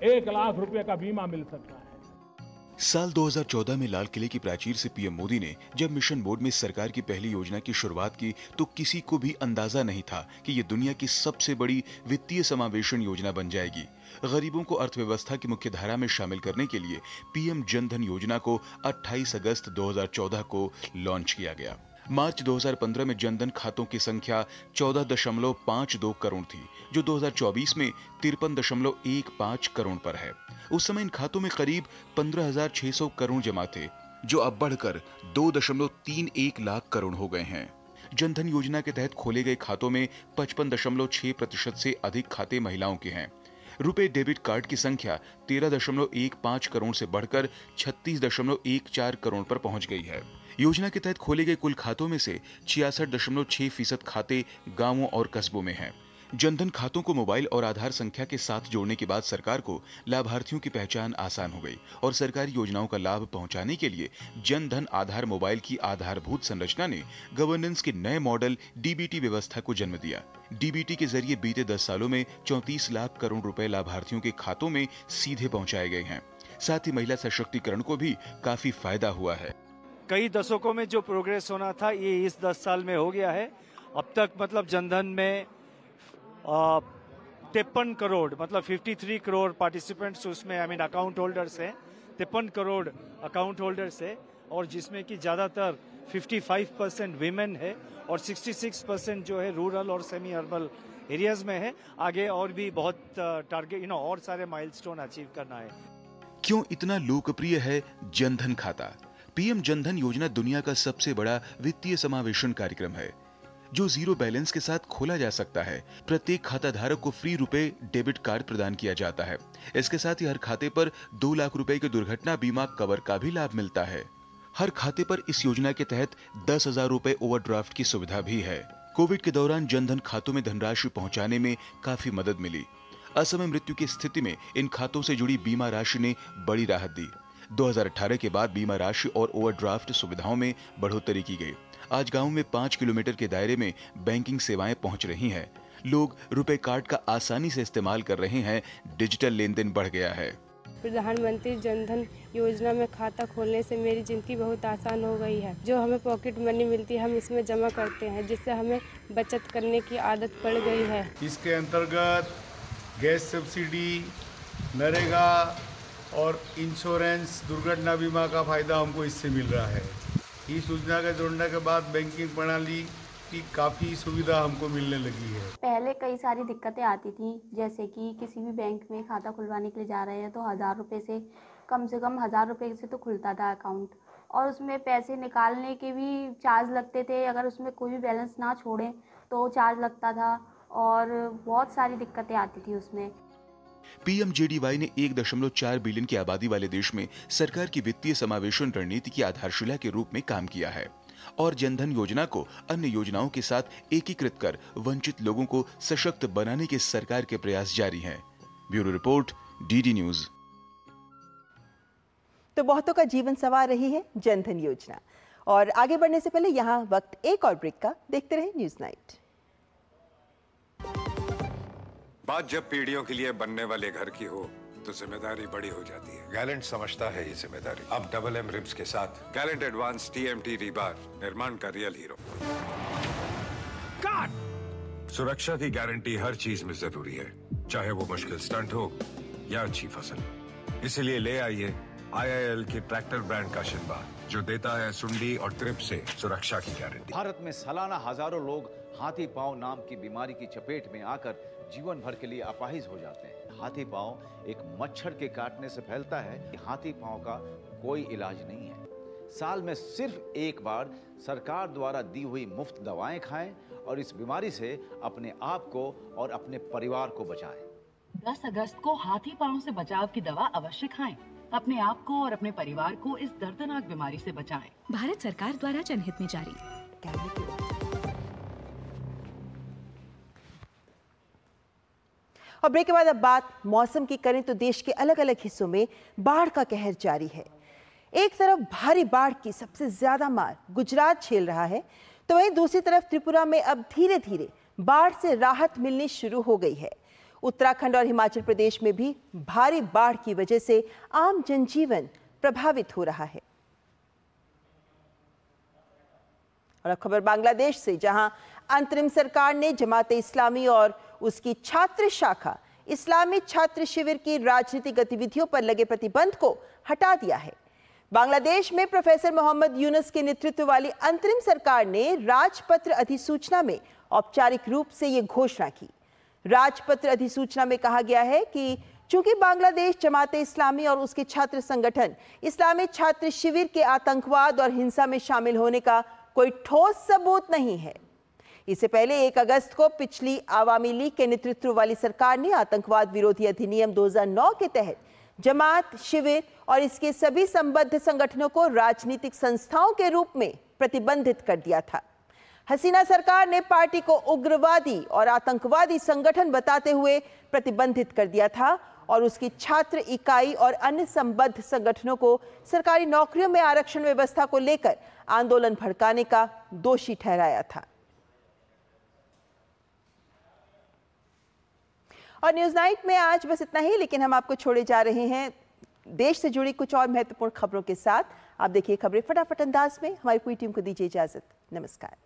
1 लाख रुपए का बीमा मिल सकता है। साल 2014 में लाल किले की प्राचीर से पीएम मोदी ने जब मिशन मोड में सरकार की पहली योजना की शुरुआत की तो किसी को भी अंदाजा नहीं था कि ये दुनिया की सबसे बड़ी वित्तीय समावेशन योजना बन जाएगी। गरीबों को अर्थव्यवस्था की मुख्य धारा में शामिल करने के लिए पीएम जनधन योजना को 28 अगस्त 2014 को लॉन्च किया गया। मार्च 2015 में जनधन खातों की संख्या 14.52 करोड़ थी, जो 2024 में 53.15 करोड़ पर है। उस समय इन खातों में करीब 15,600 करोड़ जमा थे, जो अब बढ़कर 2.31 लाख करोड़ हो गए हैं। जनधन योजना के तहत खोले गए खातों में 55.6% से अधिक खाते महिलाओं के हैं। रुपए डेबिट कार्ड की संख्या 13.15 करोड़ से बढ़कर 36.14 करोड़ पर पहुंच गई है। योजना के तहत खोले गए कुल खातों में से 66.6% खाते गांवों और कस्बों में हैं। जनधन खातों को मोबाइल और आधार संख्या के साथ जोड़ने के बाद सरकार को लाभार्थियों की पहचान आसान हो गई और सरकारी योजनाओं का लाभ पहुंचाने के लिए जनधन आधार मोबाइल की आधारभूत संरचना ने गवर्नेंस के नए मॉडल डीबीटी व्यवस्था को जन्म दिया। डीबीटी के जरिए बीते 10 सालों में 34 लाख करोड़ रुपए लाभार्थियों के खातों में सीधे पहुंचाए गए हैं। साथ ही महिला सशक्तिकरण को भी काफी फायदा हुआ है। कई दशकों में जो प्रोग्रेस होना था ये इस 10 साल में हो गया है। अब तक मतलब जनधन में 53 करोड़ मतलब 53 करोड़ पार्टिसिपेंट्स उसमें अकाउंट होल्डर्स हैं, 53 करोड़ अकाउंट होल्डर्स है और जिसमें कि ज़्यादातर 55% वीमेन है और 66% जो है रूरल और सेमी अर्बन एरियाज में है। आगे और भी बहुत टारगेट और सारे माइलस्टोन अचीव करना है। क्यों इतना लोकप्रिय है जनधन खाता? पीएम जनधन योजना दुनिया का सबसे बड़ा वित्तीय समावेशन कार्यक्रम है जो जीरो बैलेंस के साथ खोला जा सकता है। प्रत्येक खाता धारक को फ्री रुपए डेबिट कार्ड प्रदान किया जाता है। इसके साथ ही हर खाते पर 2 लाख रुपए के दुर्घटना बीमा कवर का भी लाभ मिलता है। हर खाते पर इस योजना के तहत 10,000 रुपए ओवरड्राफ्ट की सुविधा भी है। कोविड के दौरान जनधन खातों में धनराशि पहुंचाने में काफी मदद मिली। असमय मृत्यु की स्थिति में इन खातों से जुड़ी बीमा राशि ने बड़ी राहत दी। 2018 के बाद बीमा राशि और ओवरड्राफ्ट सुविधाओं में बढ़ोतरी की गई। आज गांव में 5 किलोमीटर के दायरे में बैंकिंग सेवाएं पहुंच रही हैं। लोग रुपए कार्ड का आसानी से इस्तेमाल कर रहे हैं। डिजिटल लेन देन बढ़ गया है। प्रधानमंत्री जनधन योजना में खाता खोलने से मेरी जिंदगी बहुत आसान हो गई है। जो हमें पॉकेट मनी मिलती है हम इसमें जमा करते हैं, जिससे हमें बचत करने की आदत पड़ गई है। इसके अंतर्गत गैस सब्सिडी, नरेगा और इंश्योरेंस दुर्घटना बीमा का फायदा हमको इससे मिल रहा है। इस योजना के जुड़ने के बाद बैंकिंग प्रणाली की काफ़ी सुविधा हमको मिलने लगी है। पहले कई सारी दिक्कतें आती थी, जैसे कि किसी भी बैंक में खाता खुलवाने के लिए जा रहे हैं तो 1000 रुपये से कम 1000 रुपये से तो खुलता था अकाउंट, और उसमें पैसे निकालने के भी चार्ज लगते थे। अगर उसमें कोई भी बैलेंस ना छोड़ें तो चार्ज लगता था और बहुत सारी दिक्कतें आती थी उसमें। पीएमजेडीवाई ने 1.4 बिलियन की आबादी वाले देश में सरकार की वित्तीय समावेशन रणनीति की आधारशिला के रूप में काम किया है और जनधन योजना को अन्य योजनाओं के साथ एकीकृत कर वंचित लोगों को सशक्त बनाने के सरकार के प्रयास जारी हैं। Bureau report, DD news. तो बहुतों का जीवन संवार रही है जनधन योजना। और आगे बढ़ने से पहले यहाँ वक्त एक और ब्रेक का। देखते रहे न्यूज नाइट। बात जब पीढ़ियों के लिए बनने वाले घर की हो तो जिम्मेदारी बड़ी हो जाती है। गैलेंट समझता है ये जिम्मेदारी। अब डबल एम रिब्स के साथ गैलेंट एडवांस टीएमटी रीबार, निर्माण का रियल हीरो। सुरक्षा की गारंटी हर चीज में जरूरी है, चाहे वो मुश्किल स्टंट हो या अच्छी फसल। इसीलिए ले आइए IIL के ट्रैक्टर ब्रांड का शिनबा, जो देता है सुंडी और ट्रिप से सुरक्षा की गारंटी। भारत में सालाना हजारों लोग हाथी पांव नाम की बीमारी की चपेट में आकर जीवन भर के लिए अपाहिज हो जाते हैं। हाथी पांव एक मच्छर के काटने से फैलता है। हाथी पांव का कोई इलाज नहीं है। साल में सिर्फ एक बार सरकार द्वारा दी हुई मुफ्त दवाएं खाएं और इस बीमारी से अपने आप को और अपने परिवार को बचाएं। 10 अगस्त को हाथी पांव से बचाव की दवा अवश्य खाएं। अपने आप को और अपने परिवार को इस दर्दनाक बीमारी से बचाएं। भारत सरकार द्वारा जनहित में जारी। और ब्रेक के बाद अब बात मौसम की करें तो देश के अलग अलग हिस्सों में बाढ़ का कहर जारी है। एक तरफ भारी बाढ़ की सबसे ज्यादा मार गुजरात झेल रहा है, तो वहीं दूसरी तरफ त्रिपुरा में अब धीरे धीरे बाढ़ से राहत मिलनी शुरू हो गई है। उत्तराखंड और हिमाचल प्रदेश में भी भारी बाढ़ की वजह से आम जनजीवन प्रभावित हो रहा है। और अब खबर बांग्लादेश से, जहां अंतरिम सरकार ने जमाते इस्लामी और उसकी छात्र शाखा इस्लामी छात्र शिविर की राजनीतिक गतिविधियों पर लगे प्रतिबंध को हटा दिया है। बांग्लादेश में प्रोफेसर मोहम्मद यूनुस के नेतृत्व वाली अंतरिम सरकार ने राजपत्र अधिसूचना में औपचारिक रूप से ये घोषणा की। राजपत्र अधिसूचना में कहा गया है कि चूंकि बांग्लादेश जमाते इस्लामी और उसके छात्र संगठन इस्लामी छात्र शिविर के आतंकवाद और हिंसा में शामिल होने का कोई ठोस सबूत नहीं है। इससे पहले 1 अगस्त को पिछली आवामी लीग के नेतृत्व वाली सरकार ने आतंकवाद विरोधी अधिनियम 2009 के तहत जमात, शिविर और इसके सभी संबद्ध संगठनों को राजनीतिक संस्थाओं के रूप में प्रतिबंधित कर दिया था। हसीना सरकार ने पार्टी को उग्रवादी और आतंकवादी संगठन बताते हुए प्रतिबंधित कर दिया था और उसकी छात्र इकाई और अन्य संबद्ध संगठनों को सरकारी नौकरियों में आरक्षण व्यवस्था को लेकर आंदोलन भड़काने का दोषी ठहराया था। और न्यूज नाइट में आज बस इतना ही, लेकिन हम आपको छोड़े जा रहे हैं देश से जुड़ी कुछ और महत्वपूर्ण खबरों के साथ। आप देखिए खबरें फटाफट अंदाज में। हमारी पूरी टीम को दीजिए इजाजत। नमस्कार।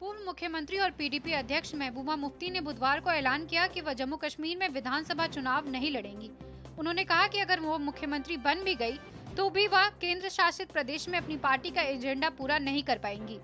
पूर्व मुख्यमंत्री और पीडीपी अध्यक्ष महबूबा मुफ्ती ने बुधवार को ऐलान किया कि वह जम्मू कश्मीर में विधानसभा चुनाव नहीं लड़ेंगी। उन्होंने कहा कि अगर वो मुख्यमंत्री बन भी गई तो भी वह केंद्र शासित प्रदेश में अपनी पार्टी का एजेंडा पूरा नहीं कर पाएंगी।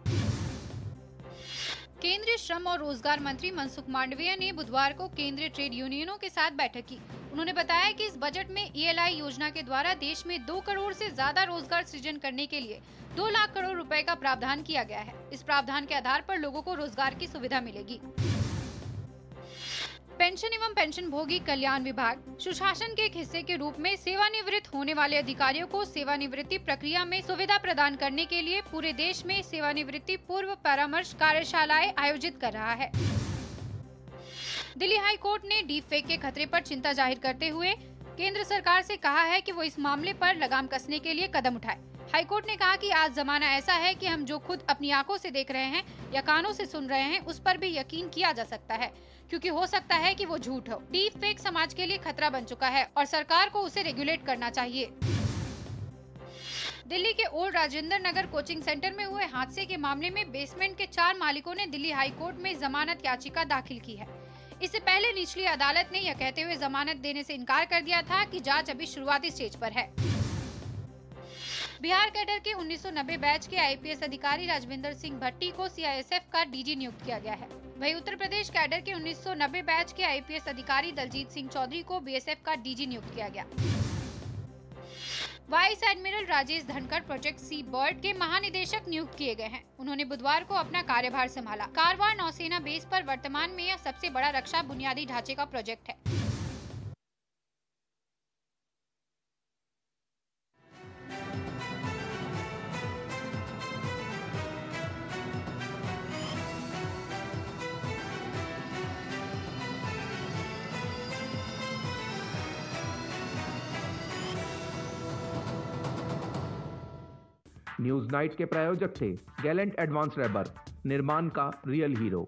केंद्रीय श्रम और रोजगार मंत्री मनसुख मांडविया ने बुधवार को केंद्रीय ट्रेड यूनियनों के साथ बैठक की। उन्होंने बताया कि इस बजट में ELI योजना के द्वारा देश में 2 करोड़ से ज्यादा रोजगार सृजन करने के लिए 2 लाख करोड़ रुपए का प्रावधान किया गया है। इस प्रावधान के आधार पर लोगों को रोजगार की सुविधा मिलेगी। पेंशन एवं पेंशन भोगी कल्याण विभाग सुशासन के एक हिस्से के रूप में सेवानिवृत्त होने वाले अधिकारियों को सेवानिवृत्ति प्रक्रिया में सुविधा प्रदान करने के लिए पूरे देश में सेवानिवृत्ति पूर्व परामर्श कार्यशालाएं आयोजित कर रहा है। दिल्ली हाई कोर्ट ने डीप फेक के खतरे पर चिंता जाहिर करते हुए केंद्र सरकार से कहा है कि वो इस मामले पर लगाम कसने के लिए कदम उठाए। हाई कोर्ट ने कहा कि आज जमाना ऐसा है कि हम जो खुद अपनी आंखों से देख रहे हैं या कानों से सुन रहे हैं उस पर भी यकीन किया जा सकता है, क्योंकि हो सकता है कि वो झूठ हो। डीप फेक समाज के लिए खतरा बन चुका है और सरकार को उसे रेगुलेट करना चाहिए। दिल्ली के old Rajendra Nagar coaching centre में हुए हादसे के मामले में बेसमेंट के 4 मालिकों ने दिल्ली हाई कोर्ट में जमानत याचिका दाखिल की है। इससे पहले निचली अदालत ने यह कहते हुए जमानत देने से इनकार कर दिया था कि जांच अभी शुरुआती स्टेज पर है। बिहार कैडर के 1990 बैच के IPS अधिकारी राजविंदर सिंह भट्टी को CISF का DG नियुक्त किया गया है। वहीं उत्तर प्रदेश कैडर के 1990 बैच के IPS अधिकारी दलजीत सिंह चौधरी को BSF का DG नियुक्त किया गया। Vice admiral Rajesh Dhankhar project sea bird के महानिदेशक नियुक्त किए गए हैं। उन्होंने बुधवार को अपना कार्यभार संभाला। कारवार नौसेना बेस पर वर्तमान में यह सबसे बड़ा रक्षा बुनियादी ढांचे का प्रोजेक्ट है। न्यूज नाइट के प्रायोजक थे गैलेंट एडवांस रैबर, निर्माण का रियल हीरो।